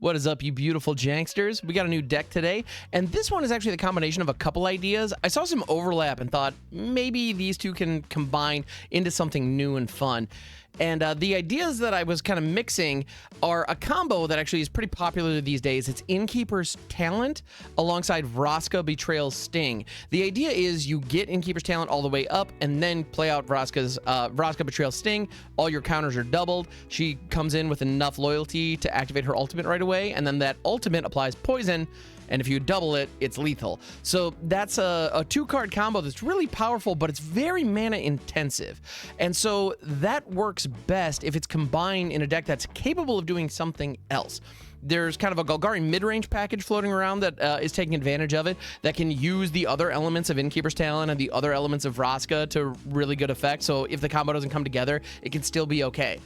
What is up, you beautiful janksters? We got a new deck today, and this one is actually the combination of a couple ideas. I saw some overlap and thought maybe these two can combine into something new and fun. And the ideas that I was kind of mixing are a combo that actually is pretty popular these days. It's Innkeeper's Talent alongside Vraska, Betrayal, Sting. The idea is you get Innkeeper's Talent all the way up and then play out Vraska's Vraska, Betrayal, Sting. All your counters are doubled. She comes in with enough loyalty to activate her ultimate right away, and then that ultimate applies poison. And if you double it, it's lethal. So that's a two-card combo that's really powerful, but it's very mana intensive. And so that works best if it's combined in a deck that's capable of doing something else. There's kind of a Golgari mid-range package floating around that is taking advantage of it, that can use the other elements of Innkeeper's Talent and the other elements of Vraska to really good effect. So if the combo doesn't come together, it can still be okay.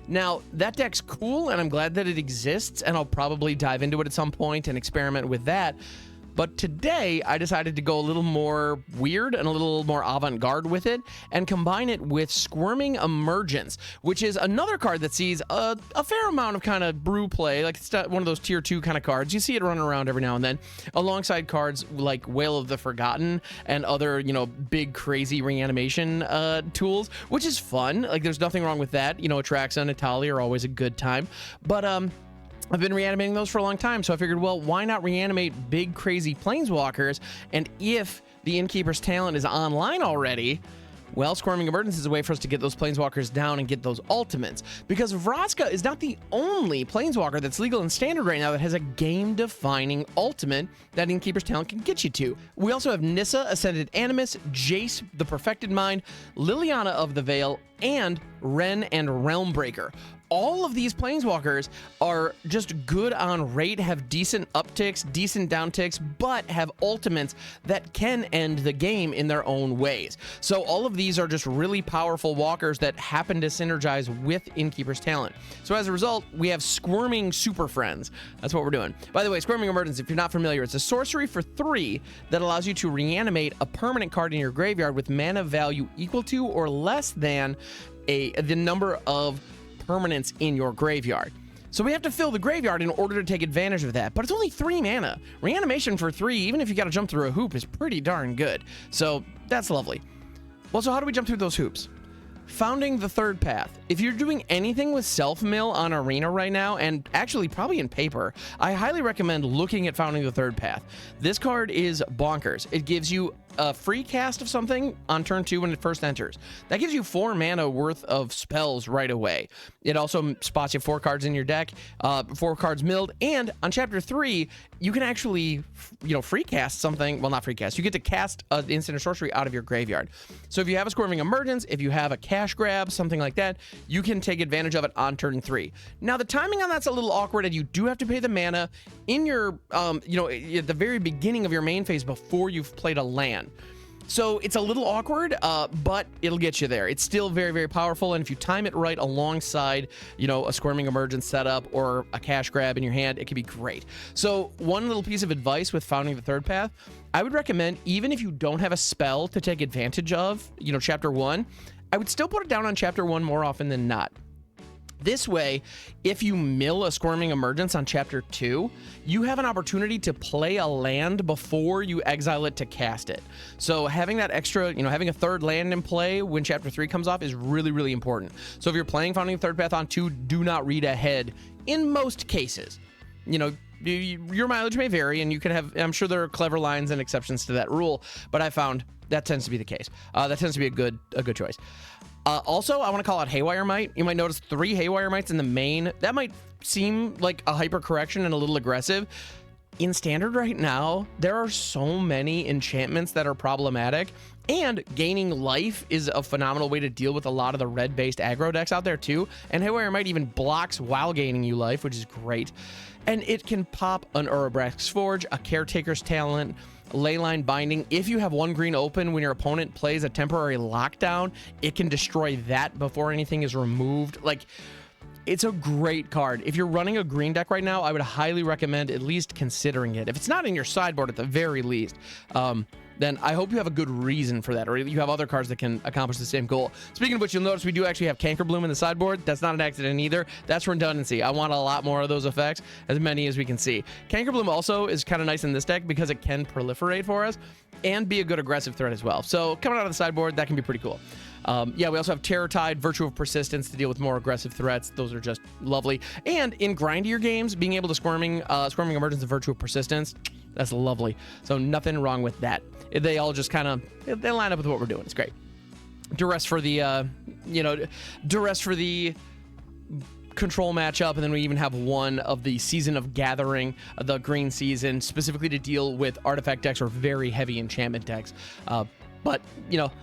Now, that deck's cool, and I'm glad that it exists, and I'll probably dive into it at some point and experiment with that. But today, I decided to go a little more weird and a little more avant-garde with it and combine it with Squirming Emergence, which is another card that sees a fair amount of kind of brew play. Like, it's one of those tier 2 kind of cards. You see it running around every now and then, alongside cards like Wail of the Forgotten and other, you know, big, crazy reanimation tools, which is fun. Like, there's nothing wrong with that. You know, Atraxa and Italia are always a good time. But, I've been reanimating those for a long time, so I figured, well, why not reanimate big, crazy planeswalkers? And if the Innkeeper's Talent is online already, well, Squirming Emergence is a way for us to get those planeswalkers down and get those ultimates. Because Vraska is not the only planeswalker that's legal in Standard right now that has a game-defining ultimate that Innkeeper's Talent can get you to. We also have Nissa, Assended Animist, Jace, the Perfected Mind, Liliana of the Veil, and Wrenn and Realmbreaker. All of these planeswalkers are just good on rate, have decent upticks, decent downticks, but have ultimates that can end the game in their own ways. So all of these are just really powerful walkers that happen to synergize with Innkeeper's Talent. So as a result, we have Squirming Superfriends. That's what we're doing. By the way, Squirming Emergence, if you're not familiar, it's a sorcery for 3 that allows you to reanimate a permanent card in your graveyard with mana value equal to or less than the number of permanents in your graveyard. So we have to fill the graveyard in order to take advantage of that, but it's only 3 mana. Reanimation for 3, even if you got to jump through a hoop, is pretty darn good. So that's lovely. Well, so how do we jump through those hoops? Founding the Third Path. If you're doing anything with self-mill on Arena right now, and actually probably in paper, I highly recommend looking at Founding the Third Path. This card is bonkers. It gives you a free cast of something on turn 2 when it first enters. That gives you 4 mana worth of spells right away. It also spots you 4 cards in your deck, 4 cards milled, and on chapter 3, you can actually, you know, free cast something. Well, not free cast. You get to cast an instant or sorcery out of your graveyard. So if you have a Squirming Emergence, if you have a cash grab, something like that, you can take advantage of it on turn 3. Now, the timing on that's a little awkward, and you do have to pay the mana in your, you know, at the very beginning of your main phase before you've played a land. So it's a little awkward, but it'll get you there. It's still very, very powerful, and if you time it right alongside, you know, a Squirming Emergence setup or a cash grab in your hand, it can be great. So one little piece of advice with Founding the Third Path, I would recommend, even if you don't have a spell to take advantage of, you know, chapter 1, I would still put it down on chapter 1 more often than not. This way, if you mill a Squirming Emergence on chapter 2, you have an opportunity to play a land before you exile it to cast it. So having that extra, you know, having a third land in play when chapter 3 comes off is really, really important. So if you're playing Founding the Third Path on 2, do not read ahead in most cases. You know, your mileage may vary, and you can have, I'm sure there are clever lines and exceptions to that rule, but I found that tends to be the case. That tends to be a good choice. Also, I want to call out Haywire Might. You might notice 3 Haywire Mites in the main. That might seem like a hyper correction and a little aggressive. In Standard right now, there are so many enchantments that are problematic, and gaining life is a phenomenal way to deal with a lot of the red-based aggro decks out there too. And Haywire Might even blocks while gaining you life, which is great. And it can pop an Urabrask's Forge, a Caretaker's Talent, Leyline Binding. If you have 1 green open when your opponent plays a temporary lockdown, it can destroy that before anything is removed. Like, it's a great card. If you're running a green deck right now, I would highly recommend at least considering it. If it's not in your sideboard at the very least, then I hope you have a good reason for that, or you have other cards that can accomplish the same goal. Speaking of which, you'll notice we do actually have Cankerbloom in the sideboard. That's not an accident either. That's redundancy. I want a lot more of those effects, as many as we can see. Cankerbloom also is kind of nice in this deck because it can proliferate for us and be a good aggressive threat as well. So coming out of the sideboard, that can be pretty cool. Yeah, we also have Terror Tide, Virtue of Persistence to deal with more aggressive threats. Those are just lovely. And in grindier games, being able to Squirming Emergence and Virtue of Persistence, that's lovely. So nothing wrong with that. They all just kind of, they line up with what we're doing. It's great. Duress for the, Duress for the control matchup, and then we even have one of the Season of Gathering, the green season, specifically to deal with artifact decks or very heavy enchantment decks. But,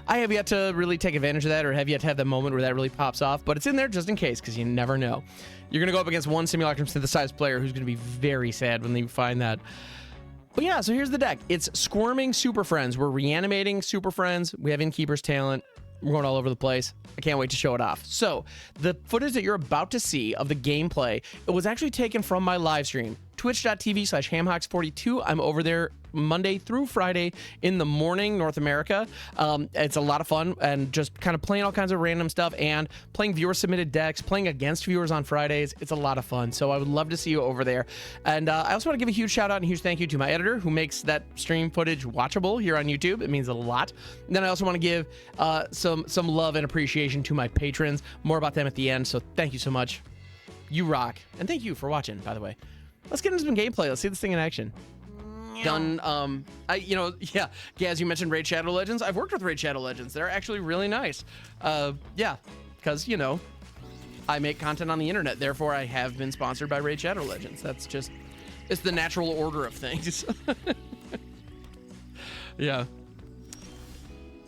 I have yet to really take advantage of that, or have yet to have that moment where that really pops off. But it's in there just in case, because you never know. You're going to go up against one Simulacrum Synthesized player who's going to be very sad when they find that. But yeah, so here's the deck. It's Squirming Superfriends. We're reanimating Superfriends. We have Innkeeper's talent. We're going all over the place. I can't wait to show it off. So, the footage that you're about to see of the gameplay, it was actually taken from my live stream. Twitch.tv/hamhocks42. I'm over there Monday through Friday in the morning, North America. It's a lot of fun and just kind of playing all kinds of random stuff and playing viewer-submitted decks, playing against viewers on Fridays. It's a lot of fun. So I would love to see you over there. And I also want to give a huge shout out and huge thank you to my editor who makes that stream footage watchable here on YouTube. It means a lot. And then I also want to give some love and appreciation to my patrons. More about them at the end. So thank you so much. You rock. And thank you for watching, by the way. Let's get into some gameplay. Let's see this thing in action. Done. Yeah, as you mentioned Raid Shadow Legends. I've worked with Raid Shadow Legends. They're actually really nice. Yeah, because, I make content on the internet. Therefore, I have been sponsored by Raid Shadow Legends. That's just, it's the natural order of things. Yeah.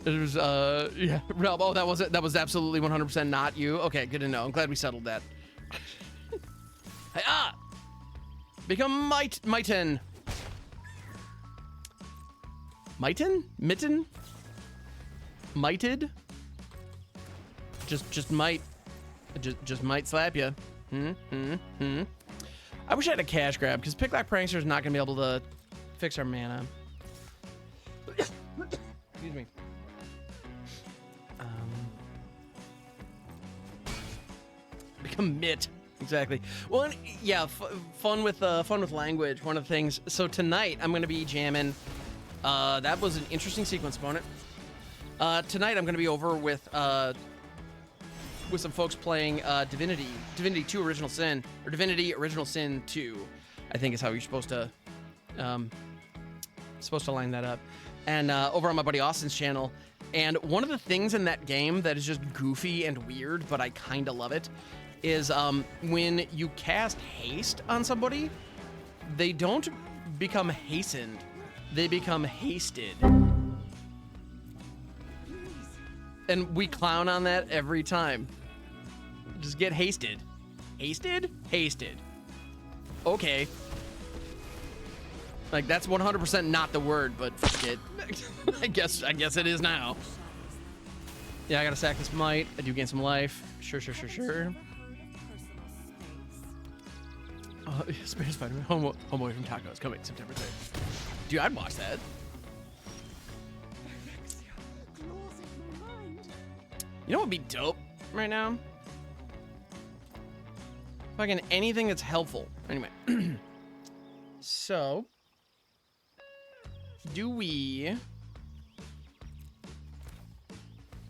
There's, yeah. Oh, that was absolutely 100% not you. Okay, good to know. I'm glad we settled that. Hey, become Mitten. Mitten? Mitten? Mighted? Just might slap you. I wish I had a cash grab, because Picklock Prankster is not going to be able to fix our mana. Excuse me. Become Mitt. Exactly. Well, yeah, fun with language. One of the things. So tonight I'm going to be jamming. That was an interesting sequence opponent. Tonight I'm going to be over with some folks playing Divinity 2 Original Sin, or Divinity Original Sin 2. I think is how you're supposed to line that up. And over on my buddy Austin's channel. And one of the things in that game that is just goofy and weird, but I kind of love it, is when you cast haste on somebody, they don't become hastened, they become hasted. And we clown on that every time. Just get hasted. Hasted? Hasted. Okay. Like, that's 100% not the word, but fuck it. I guess it is now. Yeah, I gotta sack this might. I do gain some life. Sure. Spanish Spider-Man, Homeboy from Tacos, coming September 3rd. Dude, I'd watch that. You know what would be dope right now? Fucking anything that's helpful. Anyway. So, do we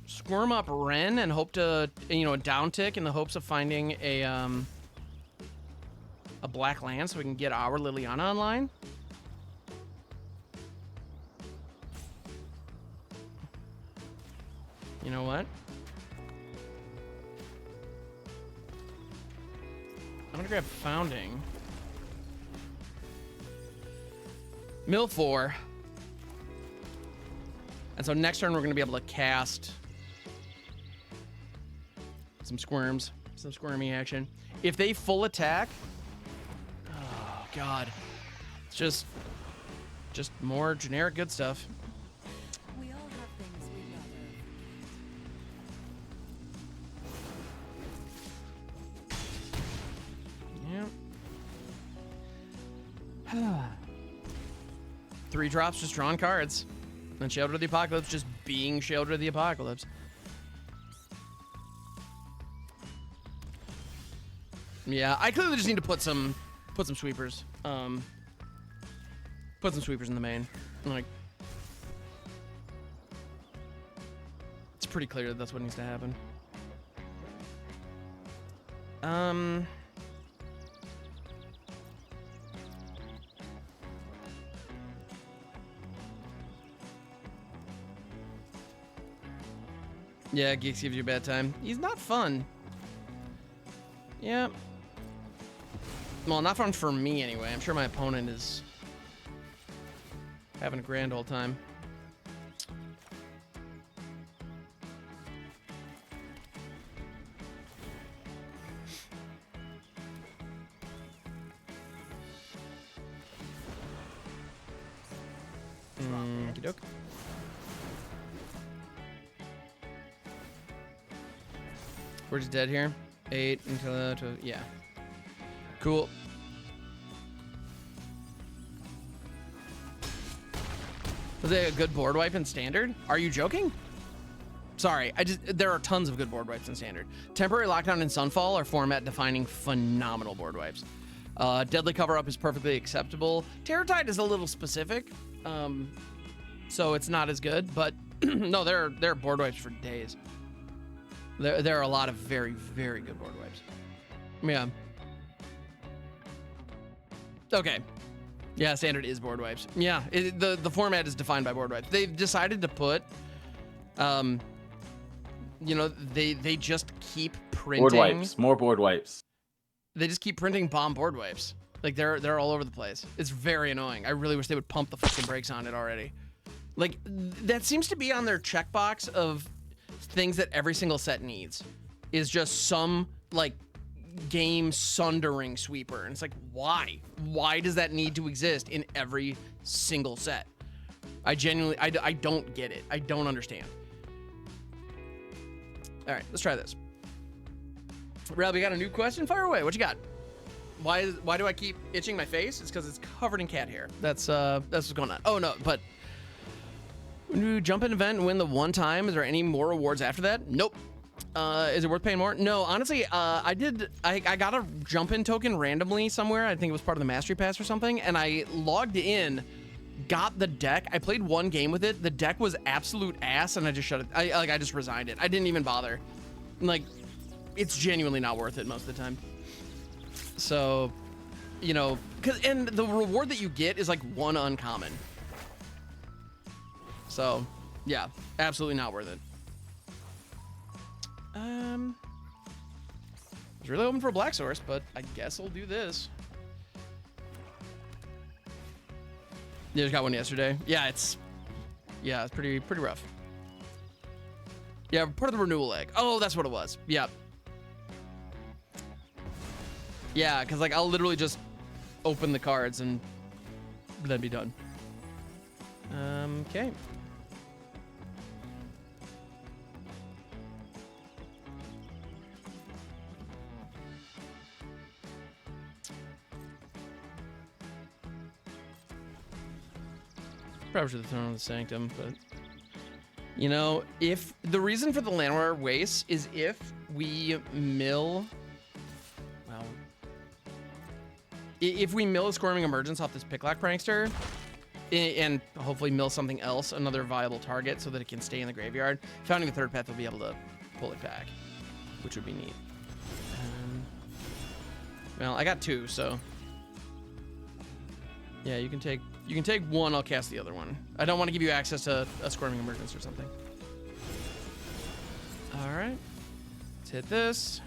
Squirm up Wrenn and hope to, a down tick in the hopes of finding a black land so we can get our Liliana online? You know what? I'm gonna grab Founding. Mill 4. And so next turn we're gonna be able to cast some Squirms, some Squirmy action. If they full attack, oh god, it's just more generic good stuff. We all have things we love. Yeah. 3 drops, just drawing cards. And Shelter of the Apocalypse just being Shelter of the Apocalypse. Yeah, I clearly just need to put some sweepers. Put some sweepers in the main. Like, it's pretty clear that that's what needs to happen. Yeah, Geeks gives you a bad time. He's not fun. Yeah. Well, not fun for me anyway. I'm sure my opponent is having a grand old time. Okey-doke. We're just dead here. 8 until yeah. Cool. Was it a good board wipe in Standard? Are you joking? Sorry, there are tons of good board wipes in Standard. Temporary Lockdown and Sunfall are format-defining phenomenal board wipes. Deadly Cover-Up is perfectly acceptable. Terror Tide is a little specific, so it's not as good, but no, there are board wipes for days. There are a lot of very, very good board wipes. Yeah. Okay. Yeah, Standard is board wipes. Yeah, the format is defined by board wipes. They've decided to put, you know, they just keep printing board wipes. More board wipes. They just keep printing bomb board wipes. Like they're all over the place. It's very annoying. I really wish they would pump the fucking brakes on it already. Like that seems to be on their checkbox of things that every single set needs. Is just some like game sundering sweeper. And it's like, why? Why does that need to exist in every single set? I genuinely, I don't get it. I don't understand. All right, let's try this. Rel, you got a new question? Fire away. What you got? Why do I keep itching my face? It's because it's covered in cat hair. That's what's going on. Oh no, but when you jump an event and win the one time, is there any more rewards after that? Nope. Is it worth paying more? No, honestly, I got a jump-in token randomly somewhere. I think it was part of the Mastery Pass or something, and I logged in, got the deck. I played one game with it. The deck was absolute ass, and I just shut it. I just resigned it. I didn't even bother. Like, it's genuinely not worth it most of the time. So, you know, and the reward that you get is like one uncommon. So, yeah, absolutely not worth it. I was really hoping for a black source, but I guess I'll do this. Yeah, just got one yesterday. Yeah, it's pretty rough. Yeah, part of the renewal egg. Oh, that's what it was. Yeah. Yeah, because like I'll literally just open the cards and then be done. Okay. Probably should have thrown on the Sanctum, but you know, if the reason for the Llanowar Wastes is if we mill, well, if we mill a Squirming Emergence off this Picklock Prankster, and hopefully mill something else, another viable target, so that it can stay in the graveyard, founding the third path will be able to pull it back, which would be neat. Well, I got two, so yeah, you can take one, I'll cast the other one. I don't want to give you access to a Squirming Emergence or something. All right, let's hit this.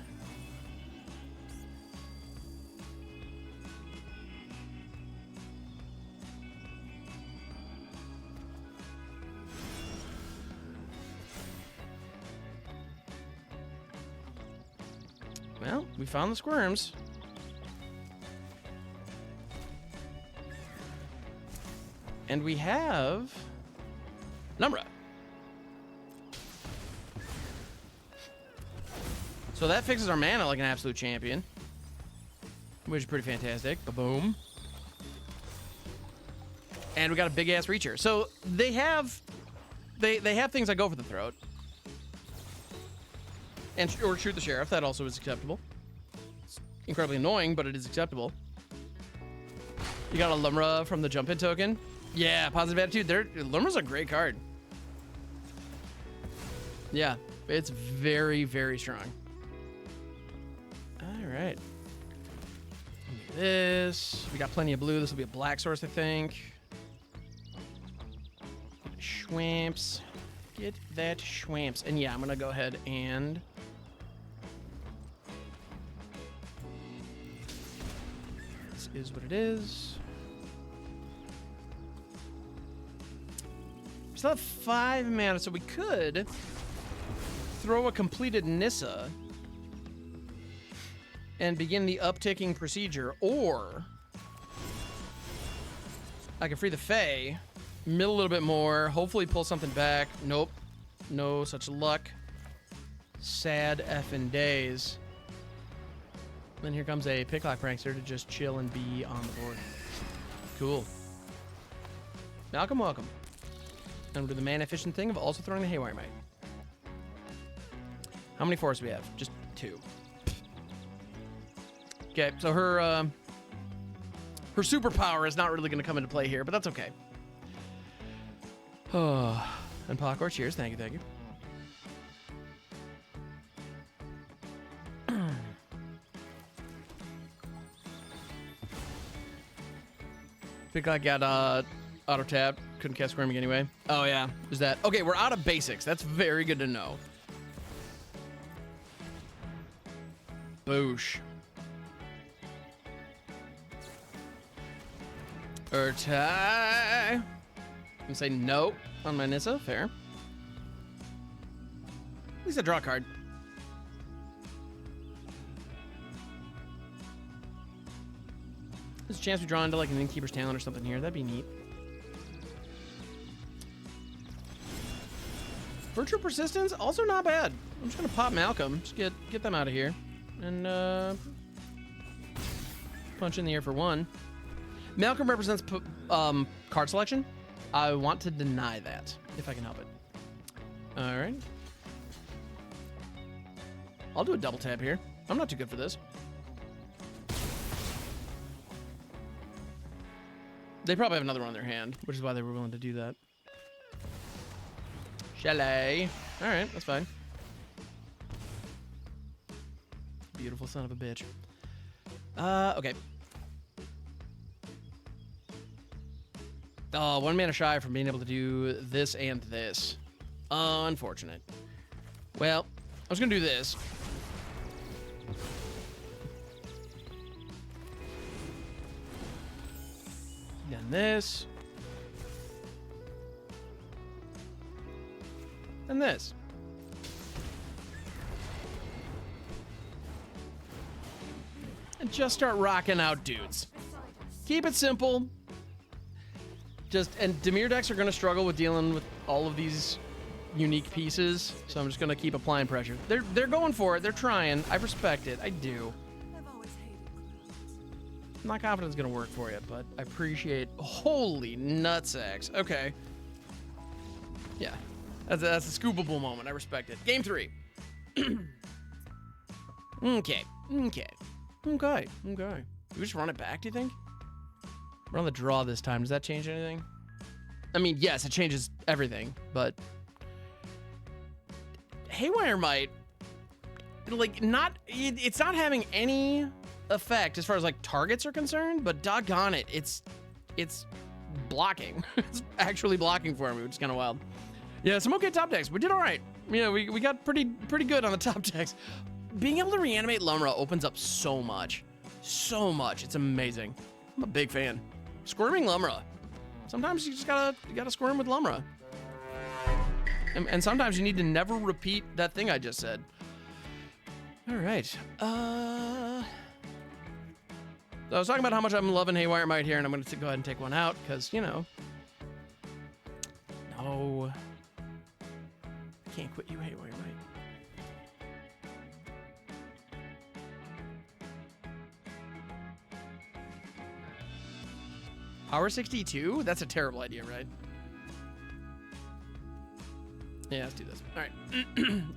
Well, we found the Squirms. And we have Numbra. So that fixes our mana like an absolute champion, which is pretty fantastic. Boom. And we got a big ass Reacher. So they have they have things that go for the throat. And or shoot the sheriff. That also is acceptable. It's incredibly annoying, but it is acceptable. You got a Lumra from the jump-in token. Yeah, positive attitude. Lumra's a great card. Yeah, it's very, very strong. All right. This. We got plenty of blue. This will be a black source, I think. Schwamps. Get that schwamps. And yeah, I'm going to go ahead and... This is what it is. We still have 5 mana, so we could throw a completed Nissa and begin the upticking procedure, or I can free the Fae, mill a little bit more, hopefully pull something back. Nope. No such luck. Sad effing days. Then here comes a Picklock Prankster to just chill and be on the board. Cool. Malcolm, welcome. And we'll do the mana efficient thing of also throwing the Haywire Might. How many forests do we have? Just 2. Okay, so her superpower is not really going to come into play here, but that's okay. Oh, and Parkour, cheers. Thank you, thank you. Think I got auto tap. Couldn't cast Squirming anyway. Oh yeah, is that okay? We're out of basics. That's very good to know. Boosh. Urtai. I'm gonna say no on my Nissa. Fair. At least I draw a card. There's a chance we draw into like an Innkeeper's Talent or something here. That'd be neat. Virtual Persistence, also not bad. I'm just gonna pop Malcolm. Just get them out of here. And punch in the air for 1. Malcolm represents card selection. I want to deny that, if I can help it. All right. I'll do a double tap here. I'm not too good for this. They probably have another one on their hand, which is why they were willing to do that. Chalet. All right, that's fine. Beautiful son of a bitch. Okay. Oh, 1 mana shy from being able to do this and this. Unfortunate. Well, I was gonna do this. Then this. And this. And just start rocking out dudes. Keep it simple. And Dimir decks are going to struggle with dealing with all of these unique pieces, so I'm just going to keep applying pressure. They're going for it. They're trying. I respect it. I do. I've always hated clouds. I'm not confident it's going to work for you, but I appreciate... Holy nutsacks. Okay. Yeah. That's a scoopable moment. I respect it. Game 3. Okay. Do we just run it back, do you think? We're on the draw this time. Does that change anything? I mean, yes, it changes everything, but... Haywire Might... Like, it's not having any effect as far as, like, targets are concerned, but doggone it, it's blocking. It's actually blocking for me, which is kind of wild. Yeah, some okay top decks. We did all right. Yeah, we got pretty good on the top decks. Being able to reanimate Lumra opens up so much. So much. It's amazing. I'm a big fan. Squirming Lumra. Sometimes you just gotta squirm with Lumra. And sometimes you need to never repeat that thing I just said. All right. So I was talking about how much I'm loving Haywire Might here, and I'm going to go ahead and take one out, because, you know. No. I can't quit you, Haywire Might. Power 62? That's a terrible idea, right? Yeah, let's do this. All right.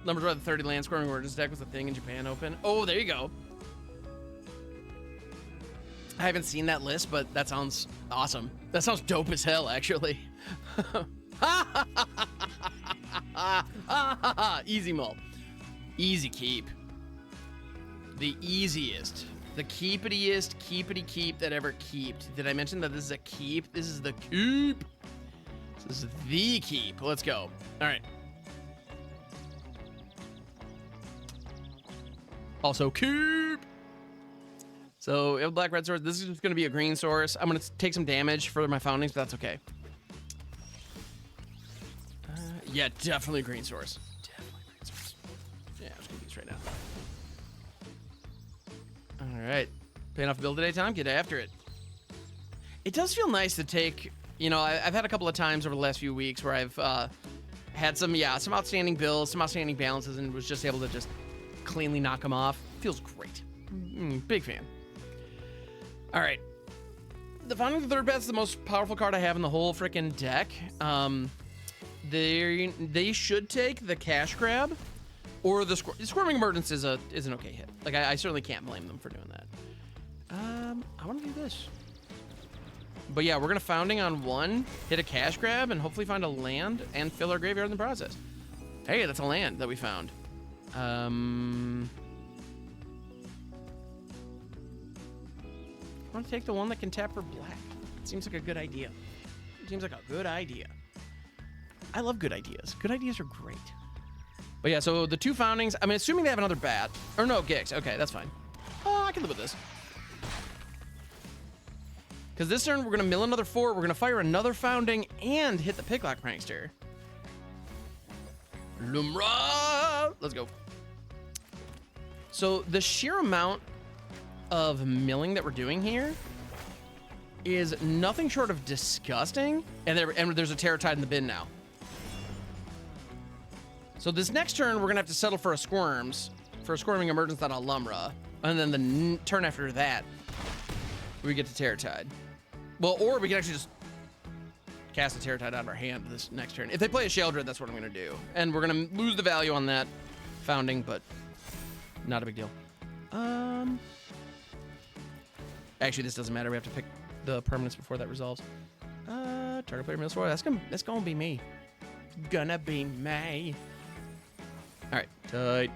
Numbers by the 30 land Squirming Emergence deck was a thing in Japan open. Oh, there you go. I haven't seen that list, but that sounds awesome. That sounds dope as hell, actually. Easy mull. Easy keep. The easiest. The keepitiest keep that ever keeped. Did I mention that this is a keep? This is the keep. This is the keep. Let's go. All right. Also keep. So we have black red source. This is just going to be a green source. I'm going to take some damage for my foundings, but that's okay. Yeah, definitely green source. Definitely green source. Yeah, I'm just going to use right now. All right. Paying off a bill today, Tom. Get after it. It does feel nice to take, you know, I've had a couple of times over the last few weeks where I've had some outstanding bills, some outstanding balances, and was just able to just cleanly knock them off. Feels great. Big fan. All right. The Founding of the Third Path is the most powerful card I have in the whole freaking deck. They should take the cash grab or the Squirming Emergence is an okay hit. Like I certainly can't blame them for doing that. I want to do this. But yeah, we're gonna Founding on one, hit a cash grab, and hopefully find a land and fill our graveyard in the process. Hey, that's a land that we found. I want to take the one that can tap for black. Seems like a good idea. Seems like a good idea. I love good ideas. Good ideas are great. But yeah, so the two Foundings, I mean, assuming they have another bat. Or no, Gix. Okay, that's fine. Oh, I can live with this. Because this turn, we're going to mill another 4. We're going to fire another Founding and hit the Picklock Prankster. Lumra! Let's go. So the sheer amount of milling that we're doing here is nothing short of disgusting. And there's a Terror Tide in the bin now. So this next turn, we're going to have to settle for a Squirming Emergence on a Lumra. And then the turn after that, we get to Terror Tide. Well, or we can actually just cast a Terror Tide out of our hand this next turn. If they play a Sheoldred, that's what I'm going to do. And we're going to lose the value on that Founding, but not a big deal. Actually, this doesn't matter. We have to pick the permanents before that resolves. Target player mills 4. That's gonna be me. Gonna be me. All right, tight.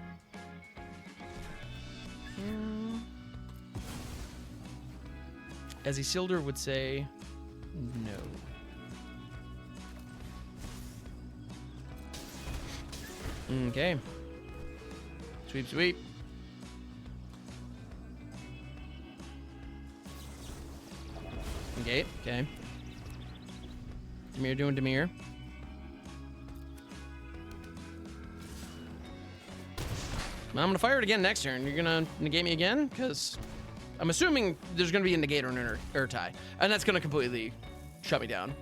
As Isildur would say, no. Okay. Sweep, sweep. Okay, okay. Dimir doing Dimir. I'm gonna fire it again next turn. You're gonna negate me again? Because I'm assuming there's gonna be a negator and an Urtai. And that's gonna completely shut me down.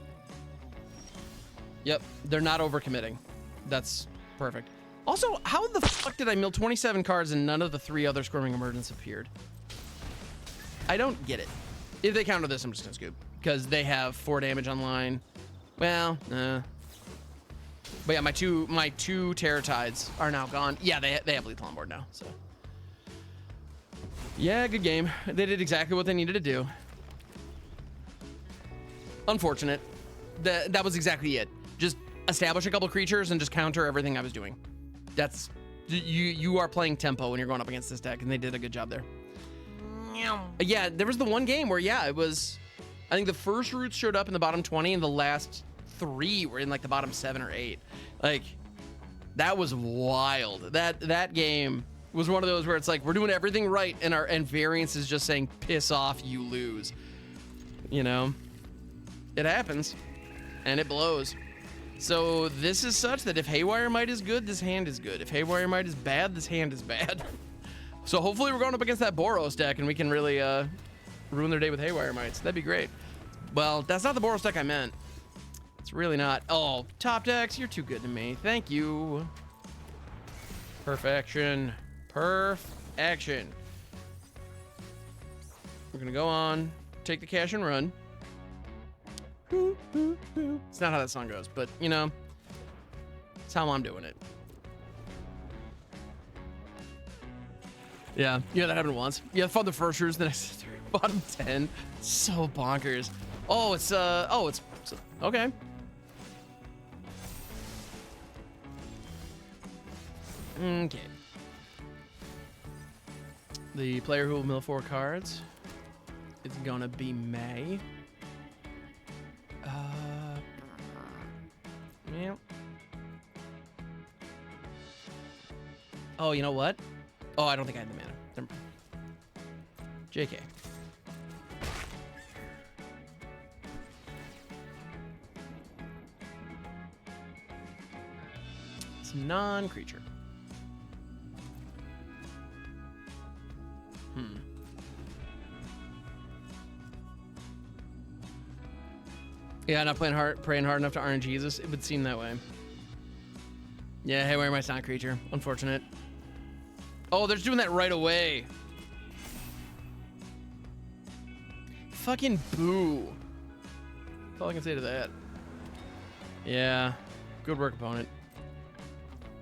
Yep, they're not overcommitting. That's perfect. Also, how the fuck did I mill 27 cards and none of the 3 other Squirming Emergence appeared? I don't get it. If they counter this, I'm just gonna scoop. Because they have 4 damage online. Well, But yeah, my two Terror Tides are now gone. Yeah, they have lethal on board now, so. Yeah, good game. They did exactly what they needed to do. Unfortunate. That was exactly it. Just establish a couple creatures and just counter everything I was doing. That's, you are playing tempo when you're going up against this deck, and they did a good job there. Yeah, there was the one game where, yeah, it was, I think the first roots showed up in the bottom 20 and the last 3 were in like the bottom 7 or 8. Like, that was wild. That game was one of those where it's like, we're doing everything right and variance is just saying, piss off, you lose. You know? It happens. And it blows. So this is such that if Haywire Might is good, this hand is good. If Haywire Might is bad, this hand is bad. So hopefully we're going up against that Boros deck and we can really ruin their day with Haywire Mites. That'd be great. Well, that's not the Boros deck I meant. It's really not. Oh, top decks, you're too good to me. Thank you. Perfection. Perfection. We're gonna go on, take the cash and run. It's not how that song goes, but you know, That's how I'm doing it. Yeah, that happened once. Yeah, fought the first roos, then I bottom 10. So bonkers. Oh, it's okay. Okay. The player who will mill 4 cards is gonna be May. Yeah. Oh, you know what? Oh, I don't think I had the mana. Never mind. JK. It's non-creature. Yeah, not praying hard enough to RNG Jesus. It would seem that way. Yeah, hey, where my not creature? Unfortunate. Oh, they're just doing that right away. Fucking boo. That's all I can say to that. Yeah, good work, opponent.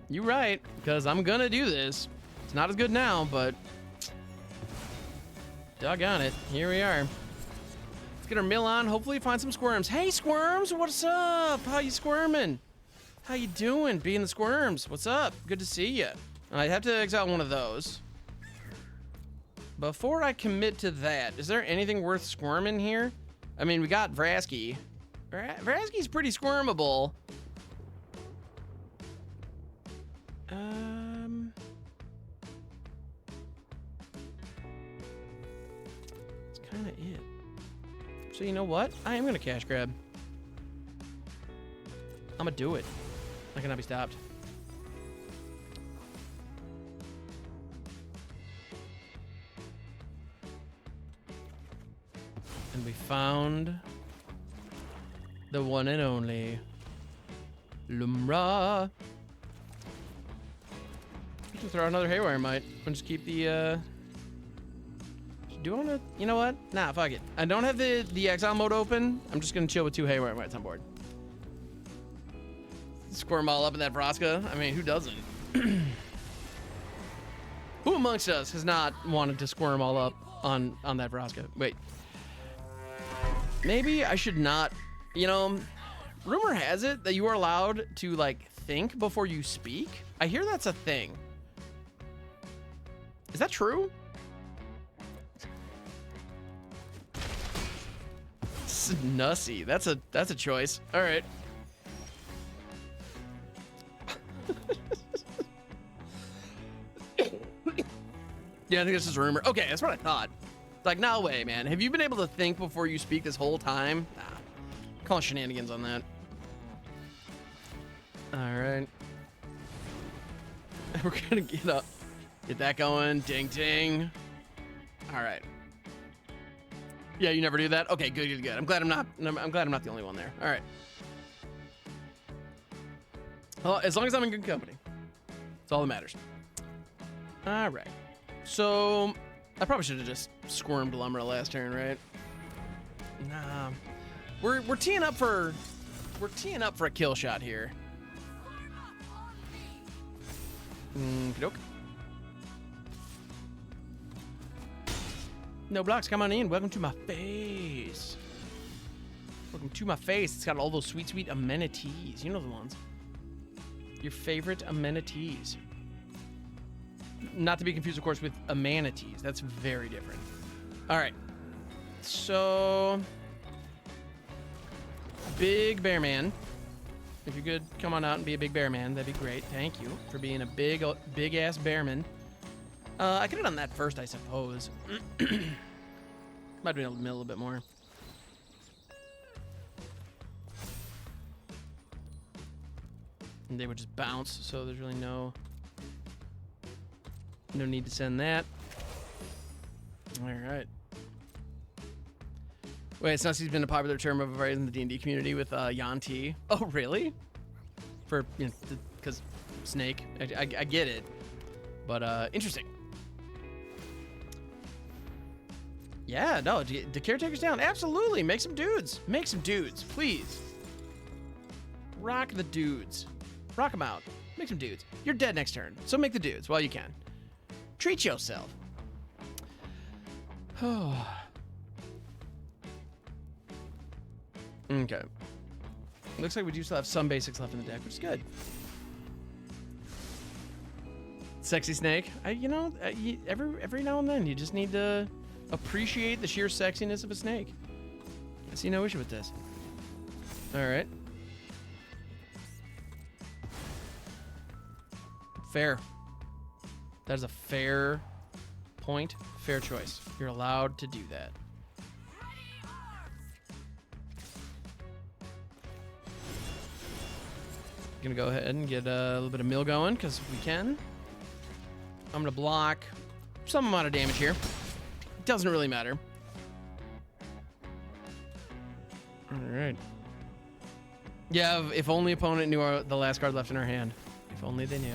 You right, because I'm gonna do this. It's not as good now, but doggone it, here we are. Let's get our mill on. Hopefully find some squirms. Hey, squirms, what's up? How you squirming? How you doing? Being the squirms. What's up? Good to see you. I have to exile one of those. Before I commit to that, is there anything worth squirming here? I mean, we got Vraska. Vraska's pretty squirmable. That's kind of it. So you know what? I am gonna cash grab. I'm gonna do it. I cannot be stopped. And we found the one and only Lumra. We can throw out another Haywire Might and just keep the do I want to, you know what? Nah, fuck it. I don't have the exile mode open. I'm just gonna chill with 2 Haywire Mites on board. Squirm all up in that Vraska. I mean, who doesn't? Who amongst us has not wanted to squirm all up on that Vraska? Wait. Maybe I should not, you know, rumor has it that you are allowed to, like, think before you speak. I hear that's a thing. Is that true? Nussy. That's a choice. All right. Yeah, I think this is a rumor. Okay, that's what I thought. It's like, no way, man. Have you been able to think before you speak this whole time? Nah. Calling shenanigans on that. All right. We're gonna get up. Get that going. Ding, ding. All right. Yeah, you never do that? Okay, good, good, good. I'm glad I'm not the only one there. All right. Well, as long as I'm in good company. That's all that matters. All right. So, I probably should have just squirmed Lumra last turn, right? Nah. We're teeing up for a kill shot here. Okey-doke. No blocks, come on in. Welcome to my face. Welcome to my face. It's got all those sweet, sweet amenities. You know the ones. Your favorite amenities. Not to be confused, of course, with amenities. That's very different. All right. So, big bear man. If you could come on out and be a big bear man, that'd be great. Thank you for being a big ass bearman. I could have done that first, I suppose. Might be able to mill a little bit more. And they would just bounce, so there's really no need to send that. All right. Wait, Snussy's been a popular term of in the D&D community with Yanti. Oh, really? For, you know, because snake. I get it. But, interesting. Yeah, no, the caretaker's down. Absolutely. Make some dudes. Make some dudes, please. Rock the dudes. Rock them out. Make some dudes. You're dead next turn, so make the dudes while you can. Treat yourself. Okay. Looks like we do still have some basics left in the deck, which is good. Sexy snake. Every now and then, you just need to appreciate the sheer sexiness of a snake. I see no issue with this. All right. Fair. That is a fair point. Fair choice. You're allowed to do that. Gonna go ahead and get a little bit of mill going because we can. I'm gonna block some amount of damage here. Doesn't really matter. All right. Yeah, if only opponent knew the last card left in our hand. If only they knew.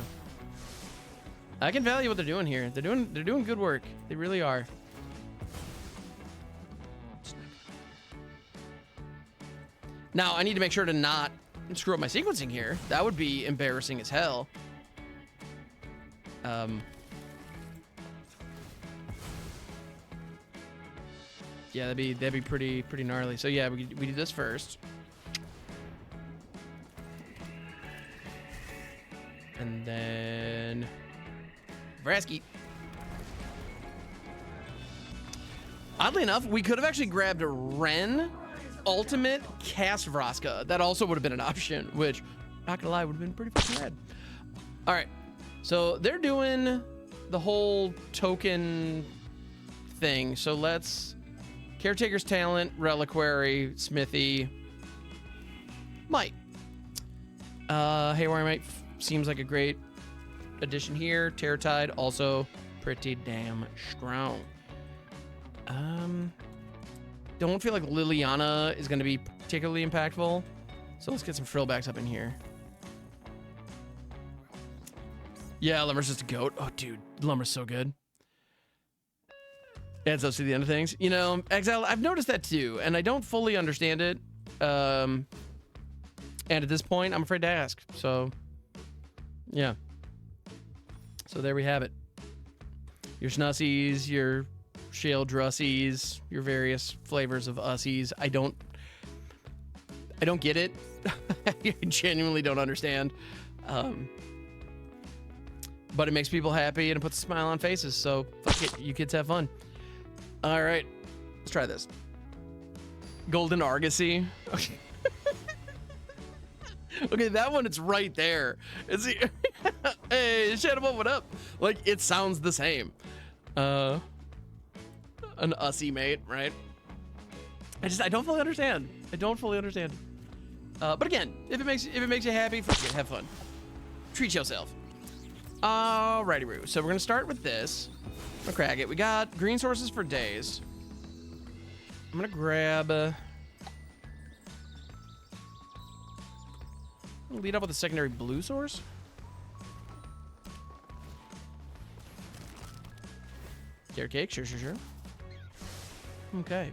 I can value what they're doing here. They're doing good work. They really are. Now I need to make sure to not screw up my sequencing here. That would be embarrassing as hell. Yeah, that'd be pretty gnarly. So yeah, we do this first. And then Vraska. Oddly enough, we could have actually grabbed a Wrenn Ultimate cast Vraska. That also would have been an option, which, not gonna lie, would have been pretty fucking rad. All right, so they're doing the whole token thing. So let's Caretaker's Talent, Reliquary, Smithy, Might. Haywire Might seems like a great addition here. Terror Tide also pretty damn strong. Don't feel like Liliana is going to be particularly impactful. So let's get some frillbacks up in here. Yeah, Lumber's just a goat. Oh, dude, Lumber's so good. Adds us to the end of things. You know, Exile, I've noticed that too, and I don't fully understand it. And at this point, I'm afraid to ask. So, yeah. So there we have it. Your Snussies, your Shale Drussies, your various flavors of Ussies. I don't get it. I genuinely don't understand. But it makes people happy and it puts a smile on faces. So fuck it, you kids have fun. All right, let's try this. Golden Argosy. Okay. Okay, that one, it's right there. Is he? Hey, Shadowbone, what up? Like, it sounds the same. An Ussie mate, right? I don't fully understand. I don't fully understand. But again, if it makes you happy, fuck it, have fun. Treat yourself. Alrighty, Roo. So we're gonna start with this. I'm gonna crack it. We got green sources for days. I'm gonna grab. Lead up with a secondary blue source. Carrot cake, sure. Okay.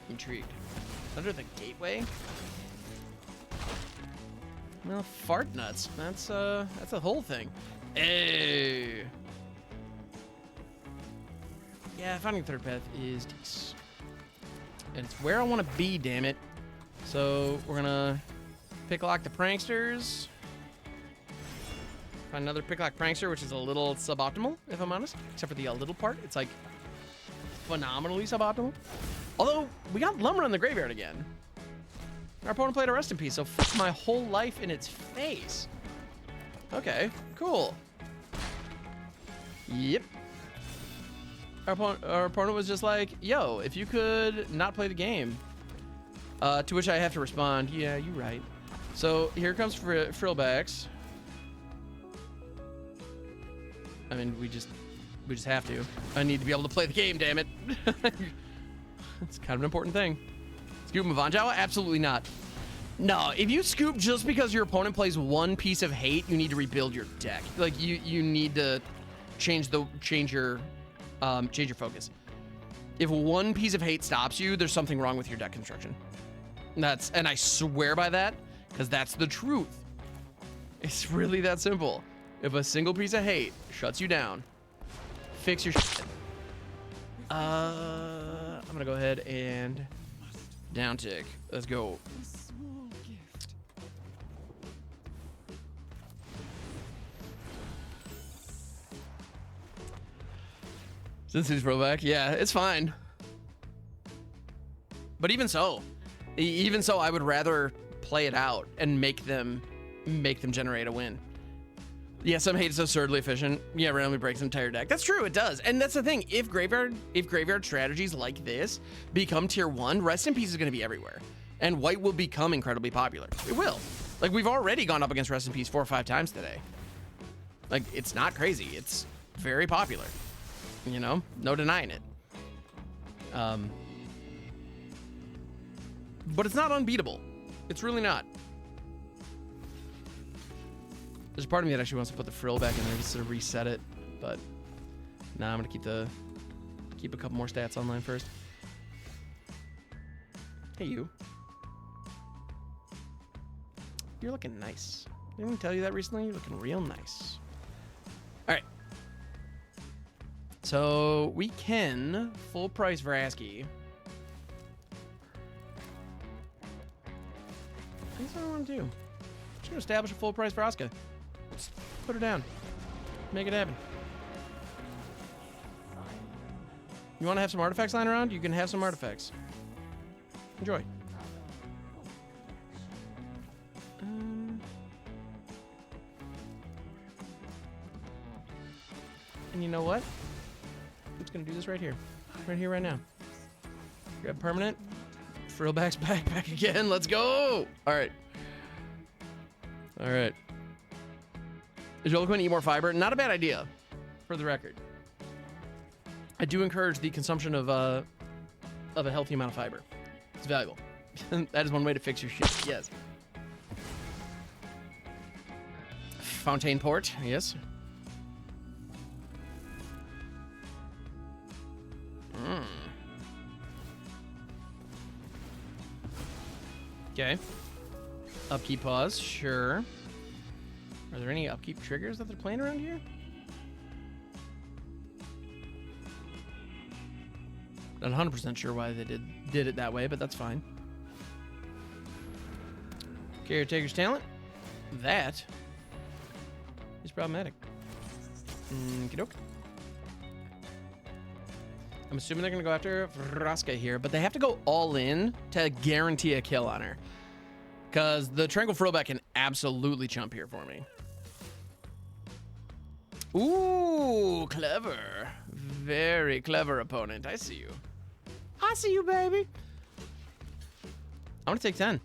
Intrigued. Under the gateway? Well, fart nuts. That's a whole thing. Hey. Yeah, finding third path is decent. And it's where I want to be, damn it. So we're gonna pick lock the pranksters. Find another pick lock prankster, which is a little suboptimal, if I'm honest. Except for the little part. It's like phenomenally suboptimal. Although we got Lumber in the graveyard again. Our opponent played a Rest in Peace, so fuck my whole life in its face. Okay, cool. Yep. Our opponent was just like, yo, if you could not play the game. To which I have to respond, yeah, you're right. So here comes frillbacks. I mean, we just have to. I need to be able to play the game, damn it. It's kind of an important thing. Scoop Mavanjawa? Absolutely not. No, if you scoop just because your opponent plays one piece of hate, you need to rebuild your deck. Like, you need to change your focus. If one piece of hate stops you, there's something wrong with your deck construction. And I swear by that, because that's the truth. It's really that simple. If a single piece of hate shuts you down, fix your shit. I'm gonna go ahead and down tick. Let's go. A small gift. Since he's throwback, yeah, it's fine. But even so, I would rather play it out and make them generate a win. Yeah, some hate is absurdly efficient. Yeah, randomly breaks an entire deck. That's true, it does. And that's the thing. If graveyard strategies like this become tier 1, Rest in Peace is going to be everywhere. And white will become incredibly popular. It will. Like, we've already gone up against Rest in Peace 4 or 5 times today. Like, it's not crazy. It's very popular. You know? No denying it. But it's not unbeatable. It's really not. There's a part of me that actually wants to put the frill back in there just to reset it, but nah, I'm gonna keep a couple more stats online first. Hey, you. You're looking nice. Didn't I tell you that recently? You're looking real nice. All right. So we can full price Vraska. That's what I want to do. I'm just gonna establish a full price Vraska. Just put her down. Make it happen. You want to have some artifacts lying around? You can have some artifacts. Enjoy. And you know what? I'm just gonna do this right here. Right here, right now. Grab permanent. Frillback's back again. Let's go! Alright. Alright. Is your eloquent eat more fiber? Not a bad idea, for the record. I do encourage the consumption of a healthy amount of fiber. It's valuable. That is one way to fix your shit. Yes. Fontaine Port. Yes. Okay. Upkeep pause. Sure. Are there any upkeep triggers that they're playing around here? Not 100% sure why they did it that way, but that's fine. Caretaker's Talent. That is problematic. Okey-doke. I'm assuming they're going to go after Vraska here, but they have to go all in to guarantee a kill on her. Because the Tranquil Frillback can absolutely chump here for me. Ooh, clever. Very clever opponent. I see you. I see you, baby. I'm going to take 10.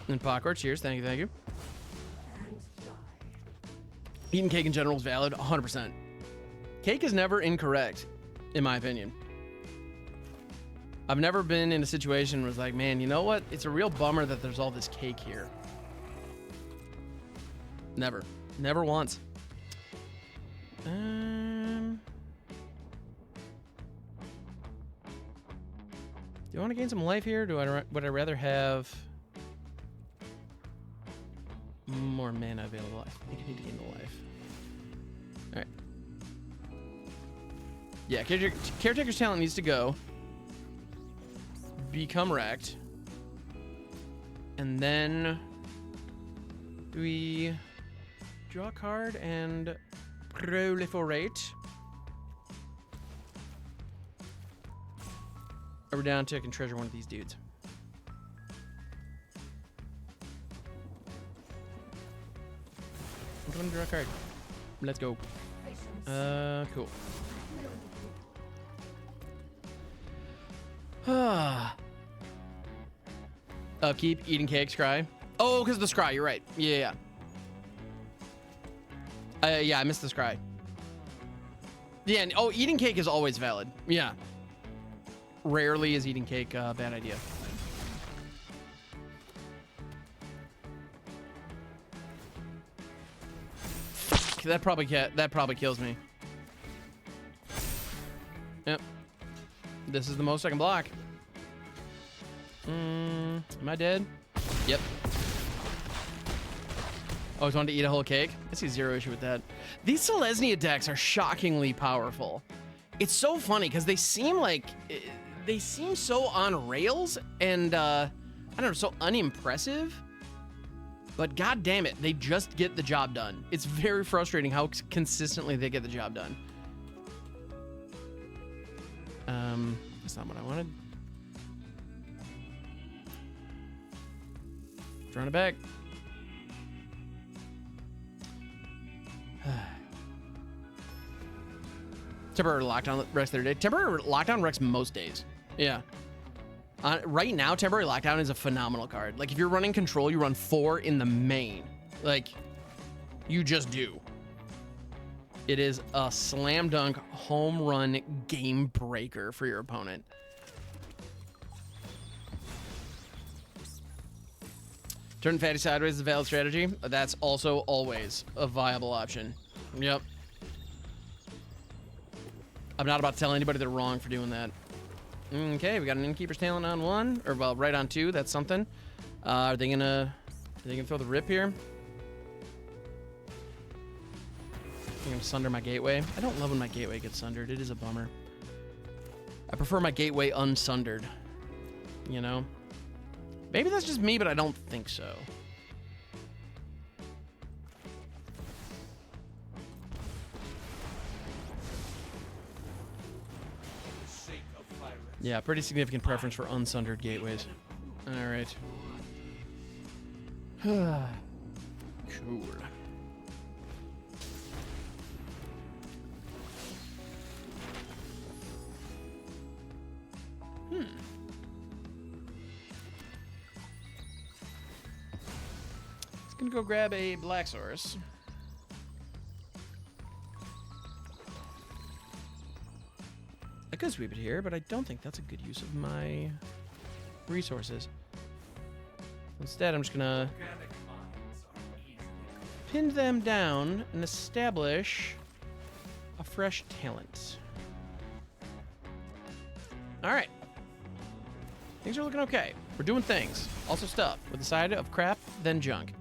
And Pockor, cheers. Thank you, thank you. Eating cake in general is valid, 100%. Cake is never incorrect, in my opinion. I've never been in a situation where it's like, man, you know what? It's a real bummer that there's all this cake here. Never. Never once. Do you want to gain some life here? Would I rather have more mana available? I think I need to gain the life. All right. Yeah, Caretaker's Talent needs to go. Become wrecked. And then do we draw a card and proliferate? Are we down to I can treasure one of these dudes? I'm going to draw a card. Let's go. Cool. Upkeep, eating cake, scry. Oh, because of the scry, you're right. Yeah. Yeah, I missed the scry. Yeah, and, oh, eating cake is always valid. Yeah. Rarely is eating cake a bad idea. Fuck, that probably kills me. Yep. This is the most I can block. Am I dead? Yep. Always wanted to eat a whole cake. I see zero issue with that. These Selesnya decks are shockingly powerful. It's so funny because they seem so on rails and I don't know, so unimpressive. But god damn it, they just get the job done. It's very frustrating how consistently they get the job done. That's not what I wanted. Throwing it back. Temporary lockdown Rex the other day. Temporary lockdown Rex most days. Yeah. Right now, temporary lockdown is a phenomenal card. Like, if you're running control, you run 4 in the main. Like, you just do. It is a slam dunk home run game breaker for your opponent. Turn fatty sideways is a valid strategy. That's also always a viable option. Yep. I'm not about to tell anybody they're wrong for doing that. Okay, we got an Innkeeper's Talent on 1, or well, right on 2. That's something. Are they gonna throw the rip here? I'm gonna sunder my gateway. I don't love when my gateway gets sundered. It is a bummer. I prefer my gateway unsundered. You know? Maybe that's just me, but I don't think so. Yeah, pretty significant preference for unsundered gateways. Alright. Cool. Just gonna go grab a black source. I could sweep it here, but I don't think that's a good use of my resources. Instead, I'm just gonna pin them down and establish a fresh talent. All right. Things are looking okay. We're doing things. Also stuff with the side of crap, then junk.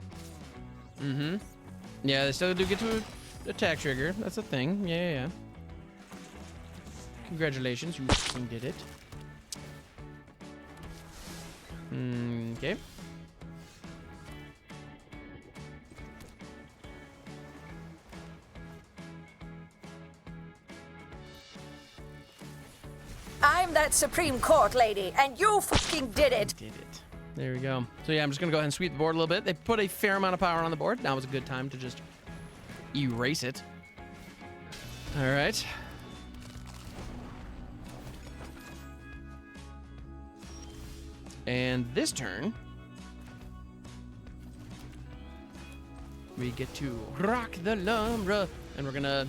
Yeah, they still do get to attack trigger. That's a thing. Yeah. Congratulations, you fucking did it. Okay. I'm that Supreme Court lady, and you fucking did it. Did it. There we go. So yeah, I'm just gonna go ahead and sweep the board a little bit. They put a fair amount of power on the board. Now is a good time to just erase it. All right. And this turn, we get to rock the Lumbra, and we're gonna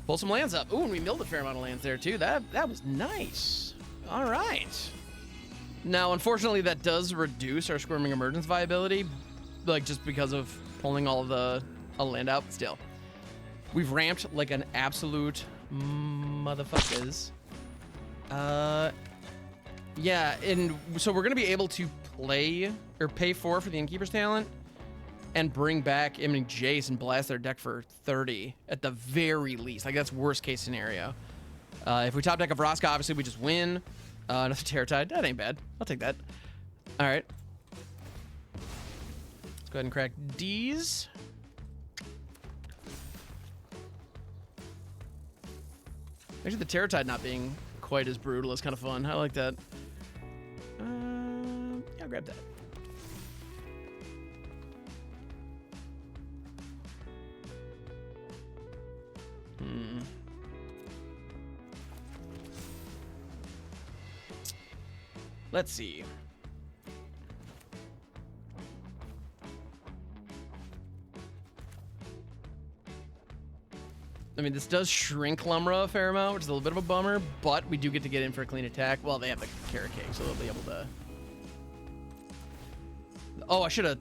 pull some lands up. Ooh, and we milled a fair amount of lands there too. That was nice. All right. Now, unfortunately, that does reduce our Squirming Emergence viability, like just because of pulling all the land out. Still, we've ramped like an absolute motherfuckers. Yeah, and so we're gonna be able to play or pay 4 for the Innkeeper's Talent and bring back Jace and blast their deck for 30 at the very least. Like, that's worst case scenario. If we top deck a Vraska, obviously we just win. Another Terratide, that ain't bad. I'll take that. All right. Let's go ahead and crack D's. Actually, the Terratide not being quite as brutal is kind of fun. I like that. Yeah, I'll grab that. Let's see. I mean, this does shrink Lumra a fair amount, which is a little bit of a bummer, but we do get to get in for a clean attack. Well, they have the carrot cake, so they'll be able to... Oh, I should have...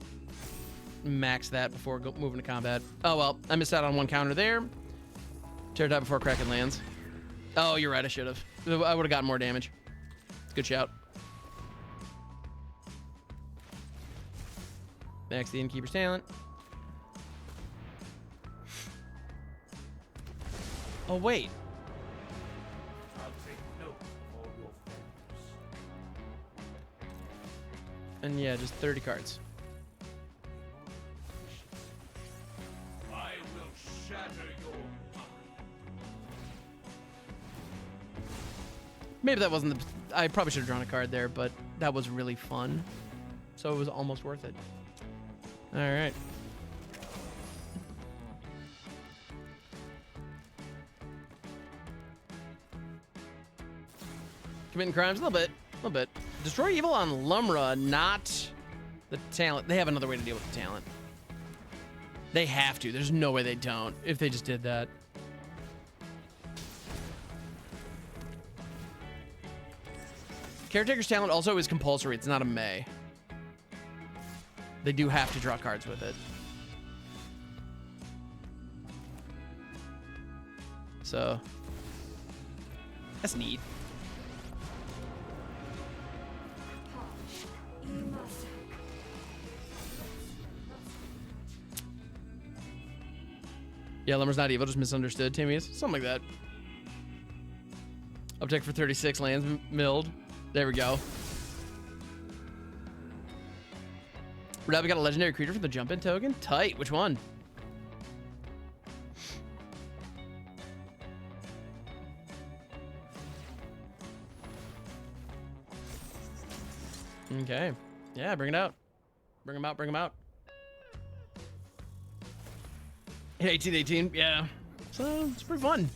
max that before moving to combat. Oh, well. I missed out on one counter there. Tear die before Kraken lands. Oh, you're right. I should have. I would have gotten more damage. Good shout. Max the Innkeeper's talent. Oh, wait. I'll take note of all your failures. And yeah, just 30 cards. I will shatter your mind. Maybe that wasn't the... I probably should have drawn a card there, but that was really fun. So it was almost worth it. All right. Committing crimes a little bit. A little bit. Destroy evil on Lumra, not the talent. They have another way to deal with the talent. They have to. There's no way they don't if they just did that. Caretaker's talent also is compulsory. It's not a may. They do have to draw cards with it. So, that's neat. Yeah, Lumber's not evil, just misunderstood. Timmy is something like that. Uptake for 36 lands, milled. There we go. Now we got a legendary creature for the jump-in token. Tight. Which one? Okay. Yeah, bring it out. Bring him out. Bring him out. 1818. Yeah. So it's pretty fun.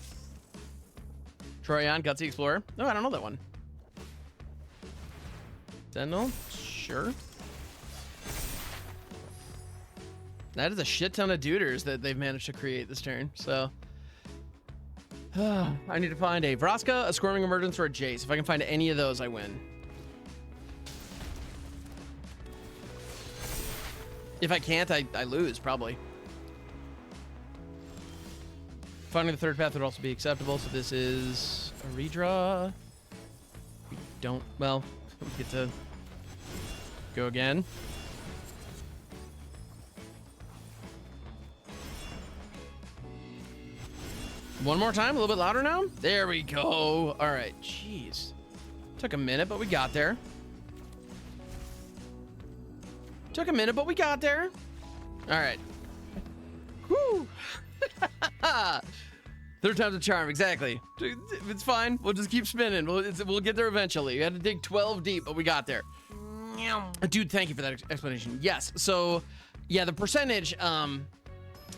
Troyan, Gutsy Explorer. No, I don't know that one. Sentinel. Sure. That is a shit ton of duders that they've managed to create this turn, so... I need to find a Vraska, a Squirming Emergence, or a Jace. If I can find any of those, I win. If I can't, I lose, probably. Finding the third path would also be acceptable, so this is a redraw. We don't... Well, we get to go again. One more time, a little bit louder now. There we go. All right, jeez. Took a minute, but we got there. Took a minute, but we got there. All right. Whoo. Third time's a charm, exactly. It's fine. We'll just keep spinning. We'll get there eventually. We had to dig 12 deep, but we got there. Dude, thank you for that explanation. Yes. So, yeah, the percentage.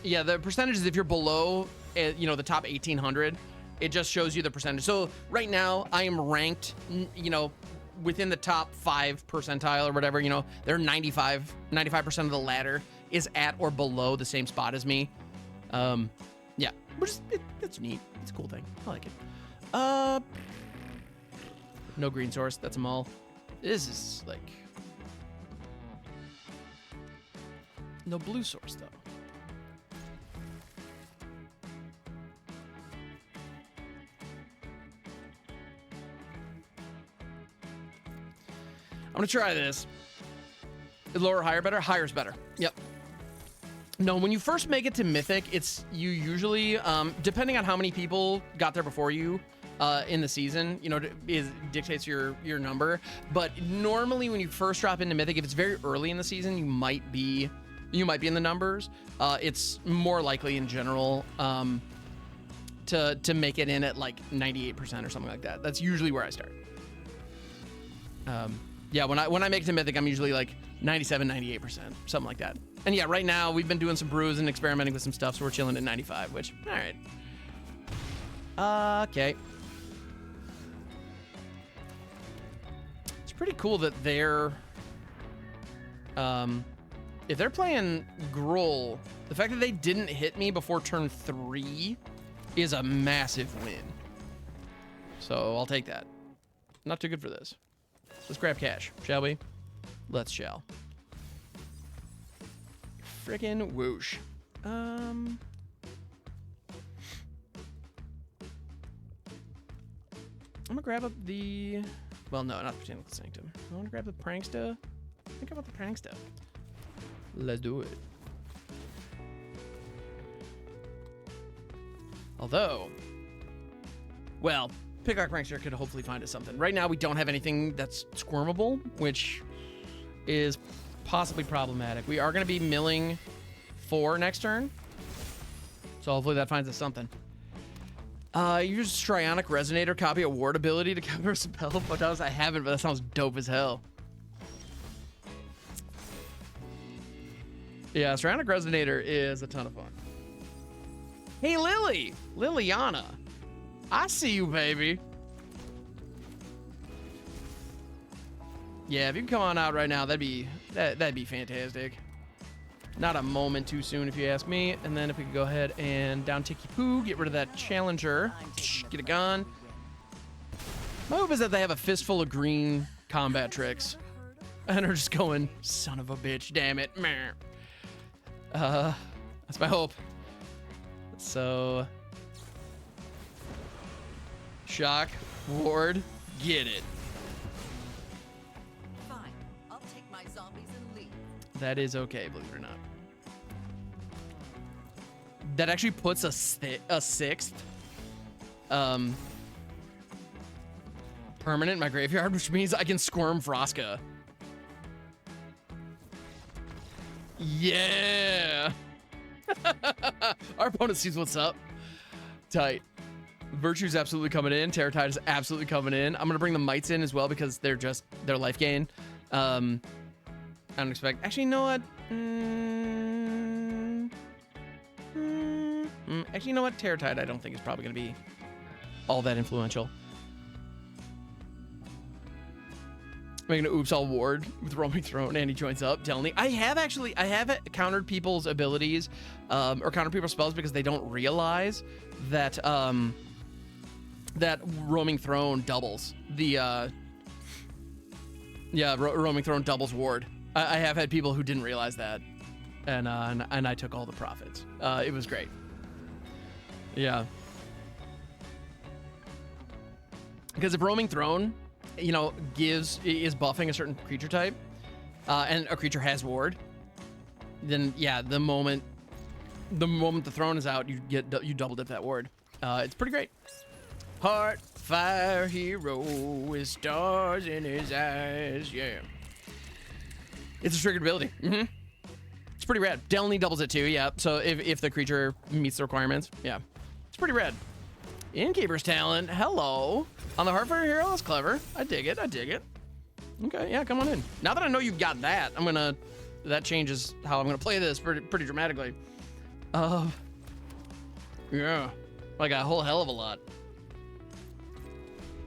Yeah, the percentage is if you're below, you know, the top 1,800, it just shows you the percentage. So right now, I am ranked, you know, within the top 5 percentile or whatever. You know, they're 95% of the ladder is at or below the same spot as me. Yeah, which is it's neat. It's a cool thing. I like it. No green source. That's a mull. This is like no blue source though. I'm gonna try this. Lower, higher, better? Higher's better. Yep. No, when you first make it to Mythic, it's you usually, depending on how many people got there before you in the season, you know, dictates your number. But normally when you first drop into Mythic, if it's very early in the season, you might be in the numbers. It's more likely in general to make it in at like 98% or something like that. That's usually where I start. Yeah, when I make it to Mythic, I'm usually like 97, 98%, something like that. And yeah, right now we've been doing some brews and experimenting with some stuff, so we're chilling at 95, which, all right. Okay. It's pretty cool that they're, if they're playing Gruul, the fact that they didn't hit me before turn 3 is a massive win. So I'll take that. Not too good for this. Let's grab cash, shall we? Let's shall. Frickin' whoosh. I'm gonna grab up the... Well, no, not the Botanical Sanctum. I want to grab the Pranksta. Think about the Pranksta. Let's do it. Although... Well, Picklock Prankster could hopefully find us something. Right now, we don't have anything that's squirmable, which is possibly problematic. We are going to be milling 4 next turn. So hopefully that finds us something. Use Strionic Resonator, copy a ward ability to counter a spell. But I haven't, but that sounds dope as hell. Yeah, Strionic Resonator is a ton of fun. Hey, Lily! Liliana. I see you, baby. Yeah, if you can come on out right now, that'd be fantastic. Not a moment too soon, if you ask me. And then if we could go ahead and down Tiki Poo, get rid of that Challenger, get it gone. My hope is that they have a fistful of green combat tricks and are just going, son of a bitch, damn it. That's my hope. So, shock, ward, get it. Fine, I'll take my zombies and leave. That is okay, believe it or not. That actually puts a 6th permanent in my graveyard, which means I can Squirm Vraska. Yeah. Our opponent sees what's up. Tight. Virtue's absolutely coming in. Terror Tide is absolutely coming in. I'm gonna bring the Mites in as well because they're life gain. I don't expect. Actually, you know what? Actually, you know what? Terror Tide I don't think is probably gonna be all that influential. Making an oops all ward with Roaming Throne and he joins up. Telling me I have countered people's abilities or countered people's spells because they don't realize that that Roaming Throne doubles the Roaming Throne doubles ward. I have had people who didn't realize that, and I took all the profits. It was great. Yeah, because if Roaming Throne, is buffing a certain creature type, and a creature has ward, then yeah, the moment the throne is out, you double dip that ward. It's pretty great. Heart fire hero with stars in his eyes. Yeah, it's a triggered ability. It's pretty rad. Delny doubles it too. Yeah, so if the creature meets the requirements, yeah, it's pretty rad. Innkeeper's talent. Hello. On the Heartfire Hero, that's clever. I dig it. Okay, yeah, come on in. Now that I know you've got that, that changes how I'm gonna play this pretty dramatically. Yeah, like a whole hell of a lot.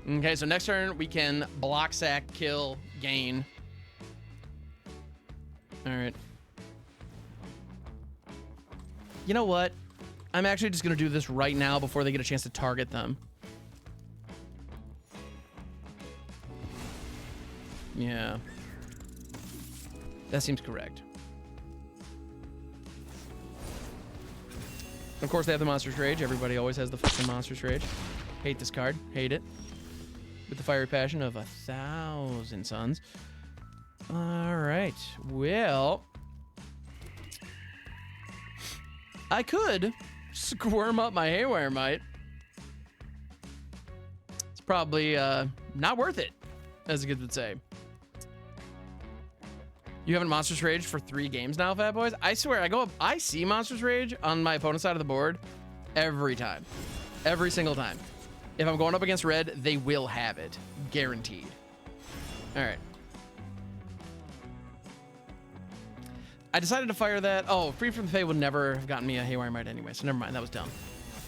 Okay, so next turn we can block, sack, kill, gain. All right. You know what? I'm actually just gonna do this right now before they get a chance to target them. Yeah. That seems correct. Of course, they have the Monstrous Rage. Everybody always has the fucking Monstrous Rage. Hate this card. Hate it. With the fiery passion of 1,000 suns. All right. Well, I could squirm up my Haywire Mite. It's probably not worth it, as the kids would say. You haven't Monstrous Rage for 3 games now, Fat Boys? I swear, I see Monstrous Rage on my opponent's side of the board every time. Every single time. If I'm going up against red, they will have it. Guaranteed. All right. I decided to fire that. Oh, Free from the Fae would never have gotten me a Haywire Mite anyway, so never mind. That was dumb.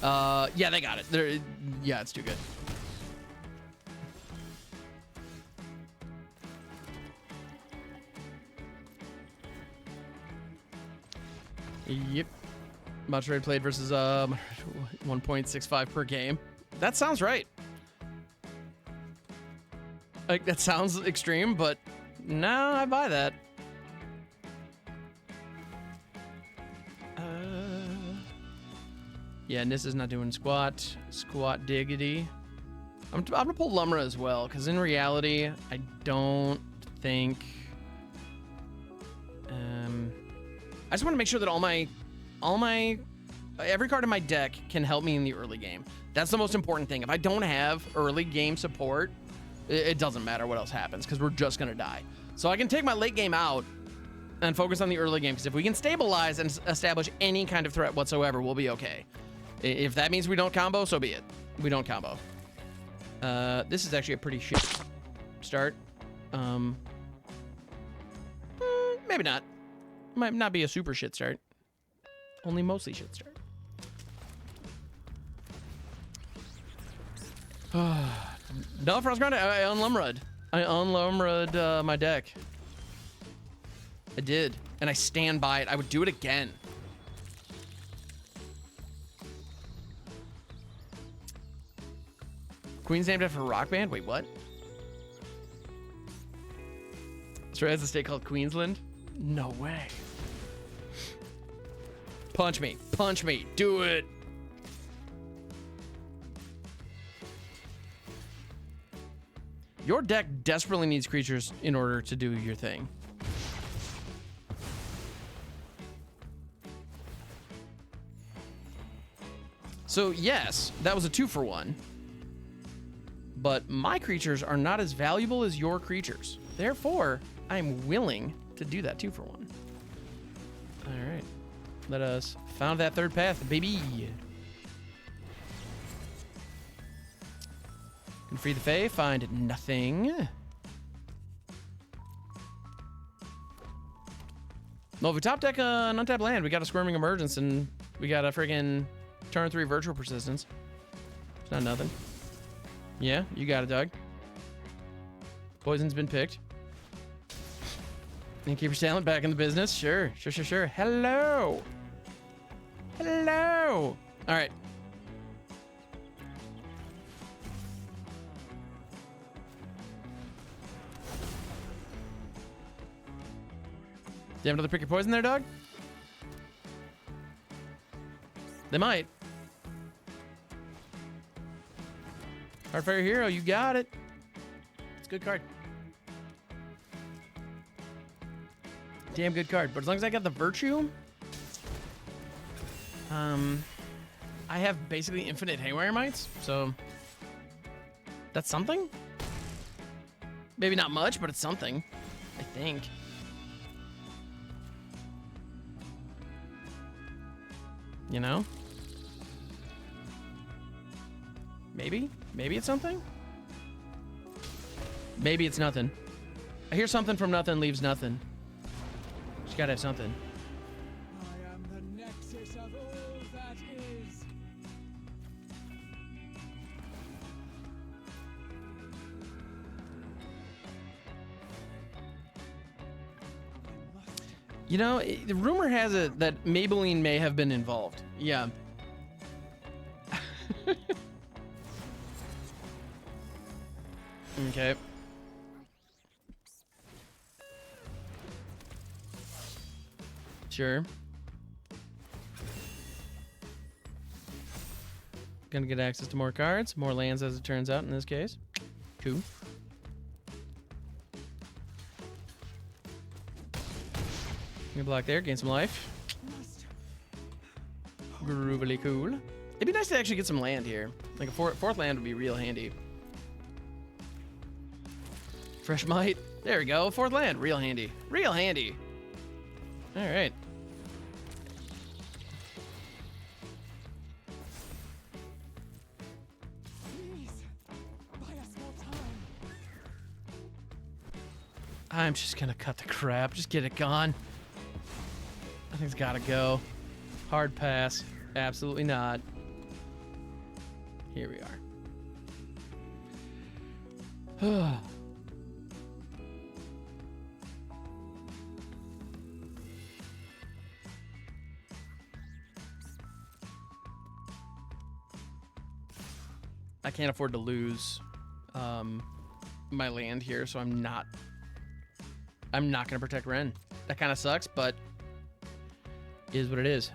Yeah, they got it. Yeah, it's too good. Yep. Monster Raid played versus 1.65 per game. That sounds right. Like, that sounds extreme, but no, I buy that. Yeah, Nissa's not doing squat. Squat diggity. I'm gonna pull Lumra as well, because in reality, I don't think... I just want to make sure that every card in my deck can help me in the early game. That's the most important thing. If I don't have early game support, it doesn't matter what else happens, because we're just gonna die. So I can take my late game out and focus on the early game, because if we can stabilize and establish any kind of threat whatsoever, we'll be okay. If that means we don't combo, so be it. We don't combo. This is actually a pretty shit start. Maybe not. Might not be a super shit start. Only mostly shit start. No, Frost Ground, I unlumrud. I unlumrud my deck. I did. And I stand by it. I would do it again. Queen's named after a rock band? Wait, what? Australia has a state called Queensland? No way. Punch me. Punch me. Do it. Your deck desperately needs creatures in order to do your thing. So yes, that was a 2-for-1. But my creatures are not as valuable as your creatures. Therefore, I'm willing to do that 2-for-1. All right. Let us found that third path, baby. Can free the Fae, find nothing. Well, if we top deck an untapped land, we got a Squirming Emergence, and we got a friggin' turn 3 Virtual Persistence. It's not nothing. Yeah, you got it, Doug. Poison's been picked. Innkeeper's talent back in the business. Sure. Hello. Hello. All right. Do you have another pick your poison there, dog? They might. Heartfire Hero, you got it. It's a good card. Damn good card. But as long as I got the Virtue, I have basically infinite Haywire Mites, so that's something. Maybe not much, but it's something, I think. You know? Maybe it's something? Maybe it's nothing. I hear something from nothing leaves nothing. Just gotta have something. I am the nexus of all that is. You know, the rumor has it that Maybelline may have been involved. Yeah. Okay. Sure. Gonna get access to more cards, more lands as it turns out in this case. Cool. Gonna block there, gain some life. Groovily cool. It'd be nice to actually get some land here. Like a fourth land would be real handy. Fresh might. There we go. Fourth land. Real handy. Real handy. All right. Please, buy us more time. I'm just gonna cut the crap. Just get it gone. I think it's gotta go. Hard pass. Absolutely not. Here we are. I can't afford to lose my land here, so I'm not gonna protect Wrenn. That kind of sucks, but Is what it is.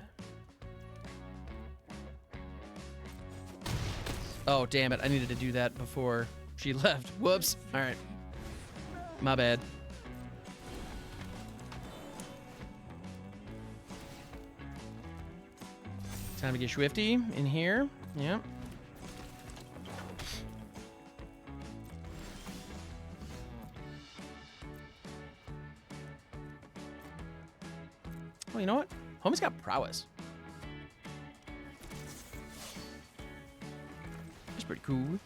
Oh, damn it. I needed to do that before she left. Whoops. All right. My bad. Time to get swifty in here. Yeah. Well, you know what? Homie's got prowess. That's pretty cool.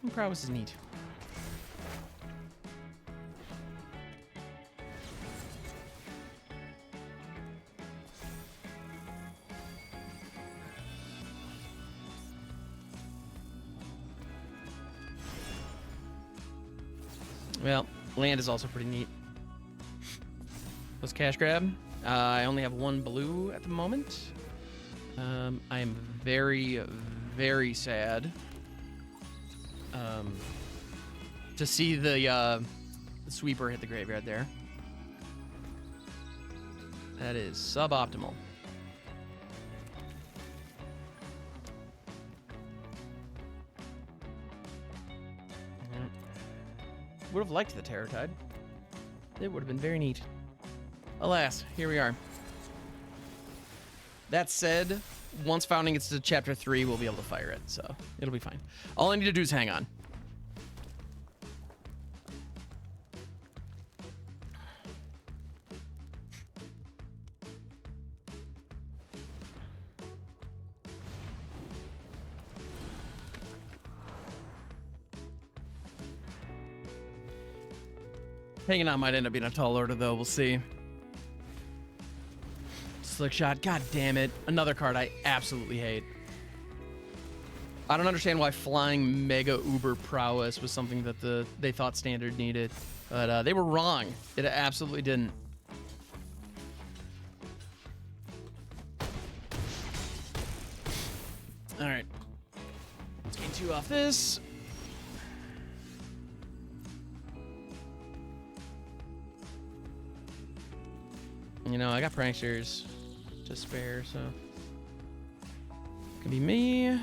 And prowess is neat. Well, land is also pretty neat. Let's cash grab. I only have one blue at the moment. I am very, very sad to see the sweeper hit the graveyard there. That is suboptimal. Would have liked the Terror Tide. It would have been very neat. Alas, here we are. That said, once Founding gets to Chapter 3, we'll be able to fire it, so it'll be fine. All I need to do is hang on. Hanging on might end up being a tall order, though. We'll see. Slick shot. God damn it. Another card I absolutely hate. I don't understand why flying mega uber prowess was something that they thought Standard needed. But they were wrong. It absolutely didn't. Alright. Let's gain 2 off this. You know, I got pranksters to spare, so could be me.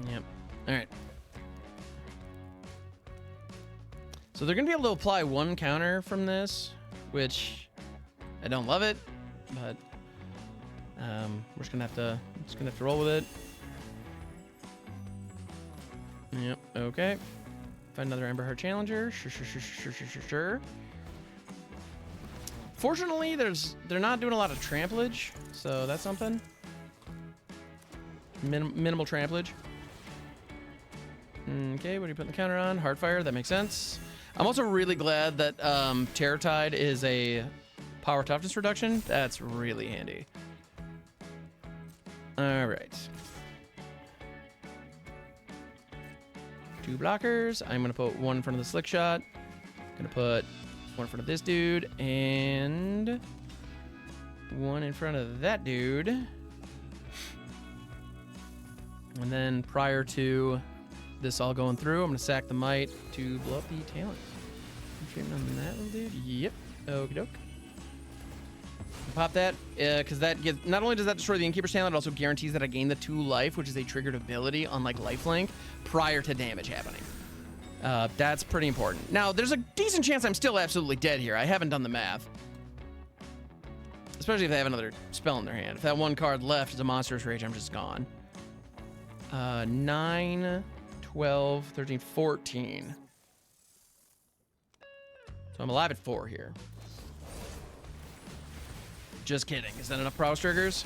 Yep. All right. So they're going to be able to apply 1 counter from this, which I don't love it, but we're just going to have to roll with it. Yep, okay. Find another Emberheart Challenger. Sure. Fortunately, they're not doing a lot of tramplage, so that's something. Minimal tramplage. Okay, what are you putting the counter on? Heartfire, that makes sense. I'm also really glad that Terror Tide is a power toughness reduction. That's really handy. All right. 2 blockers. I'm going to put 1 in front of the slick shot. Going to put 1 in front of this dude and 1 in front of that dude. And then prior to this all going through, I'm going to sack the Might to blow up the talent. I'm shooting on that little dude. Yep. Okie doke. Pop that, because that gets, not only does that destroy the Innkeeper's talent, it also guarantees that I gain the 2 life, which is a triggered ability on like lifelink, prior to damage happening. That's pretty important. Now, there's a decent chance I'm still absolutely dead here. I haven't done the math. Especially if they have another spell in their hand. If that 1 card left is a Monstrous Rage, I'm just gone. 9, 12, 13, 14. So I'm alive at 4 here. Just kidding. Is that enough prowess triggers?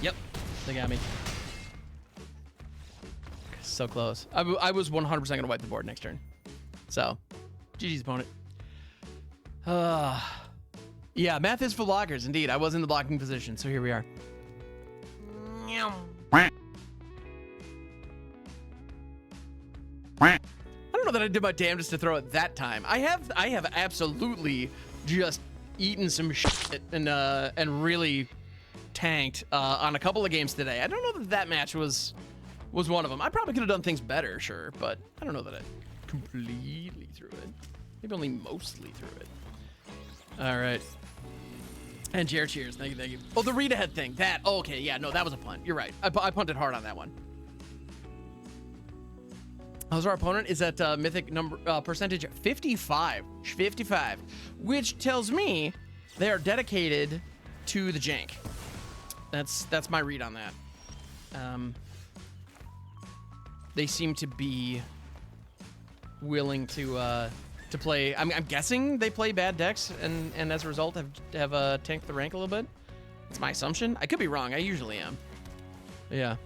Yep. They got me. So close. I was 100% going to wipe the board next turn. So, GG's opponent. Yeah, math is for blockers. Indeed, I was in the blocking position, so here we are. know that I did my damnedest to throw it that time. I have absolutely just eaten some shit and really tanked on a couple of games today. I don't know that match was one of them. I probably could have done things better, sure, but I don't know that I completely threw it. Maybe only mostly threw it. All right. And Jared, cheers. Thank you, thank you. Oh, the read ahead thing. That. Oh, okay, yeah, no, that was a punt. You're right. I punted hard on that one. How's our opponent? Is at mythic number percentage 55, which tells me they are dedicated to the jank. That's my read on that. They seem to be willing to play. I'm guessing they play bad decks and as a result have tanked the rank a little bit. That's my assumption. I could be wrong. I usually am. Yeah.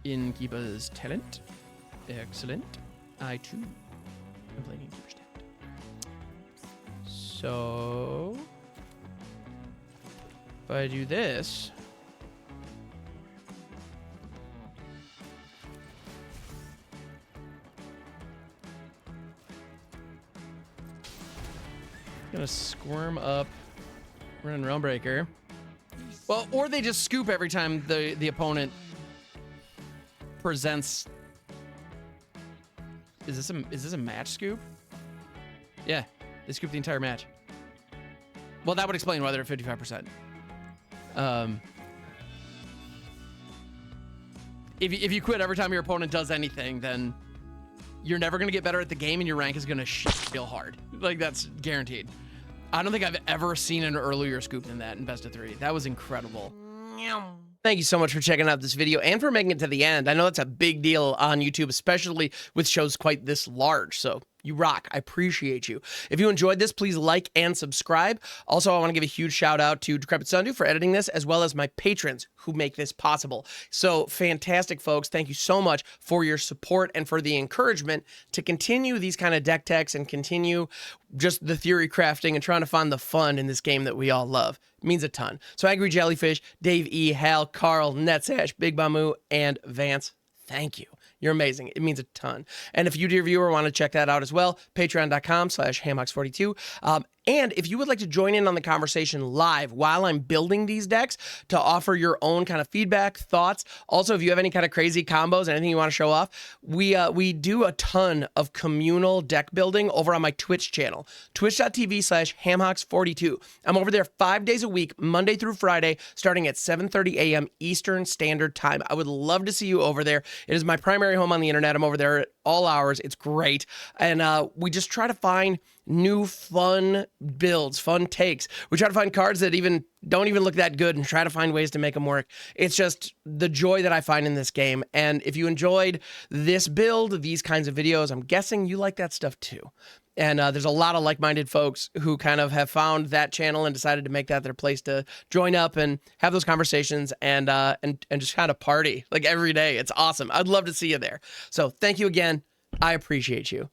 Innkeeper's talent. Excellent. I too am playing Innkeeper's talent. So if I do this, I'm gonna squirm up Wrenn and Realmbreaker. Well, or they just scoop every time the opponent presents. Is this a match scoop? Yeah, they scoop the entire match. Well, that would explain why they're at 55%. If you quit every time your opponent does anything, then you're never gonna get better at the game, and your rank is gonna real hard. Like, that's guaranteed. I don't think I've ever seen an earlier scoop than that in best of 3. That was incredible. Thank you so much for checking out this video and for making it to the end. I know that's a big deal on YouTube, especially with shows quite this large. So you rock. I appreciate you. If you enjoyed this, please like and subscribe. Also, I want to give a huge shout out to Decrepit Sundew for editing this, as well as my patrons who make this possible. So fantastic, folks. Thank you so much for your support and for the encouragement to continue these kind of deck techs and continue just the theory crafting and trying to find the fun in this game that we all love. It means a ton. So Angry Jellyfish, Dave E, Hal, Carl, Netsash, Big Bamu, and Vance, thank you. You're amazing. It means a ton. And if you, dear viewer, want to check that out as well, patreon.com/hamhocks42. And if you would like to join in on the conversation live while I'm building these decks to offer your own kind of feedback, thoughts. Also, if you have any kind of crazy combos, anything you want to show off, we do a ton of communal deck building over on my Twitch channel, twitch.tv/hamhocks42. I'm over there 5 days a week, Monday through Friday, starting at 7:30 a.m. Eastern Standard Time. I would love to see you over there. It is my primary home on the internet. I'm over there at all hours. It's great. And we just try to find new fun builds, fun takes. We try to find cards that don't even look that good and try to find ways to make them work. It's just the joy that I find in this game. And if you enjoyed this build, these kinds of videos, I'm guessing you like that stuff too. And there's a lot of like-minded folks who kind of have found that channel and decided to make that their place to join up and have those conversations and just kind of party like every day. It's awesome. I'd love to see you there. So thank you again. I appreciate you.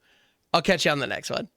I'll catch you on the next one.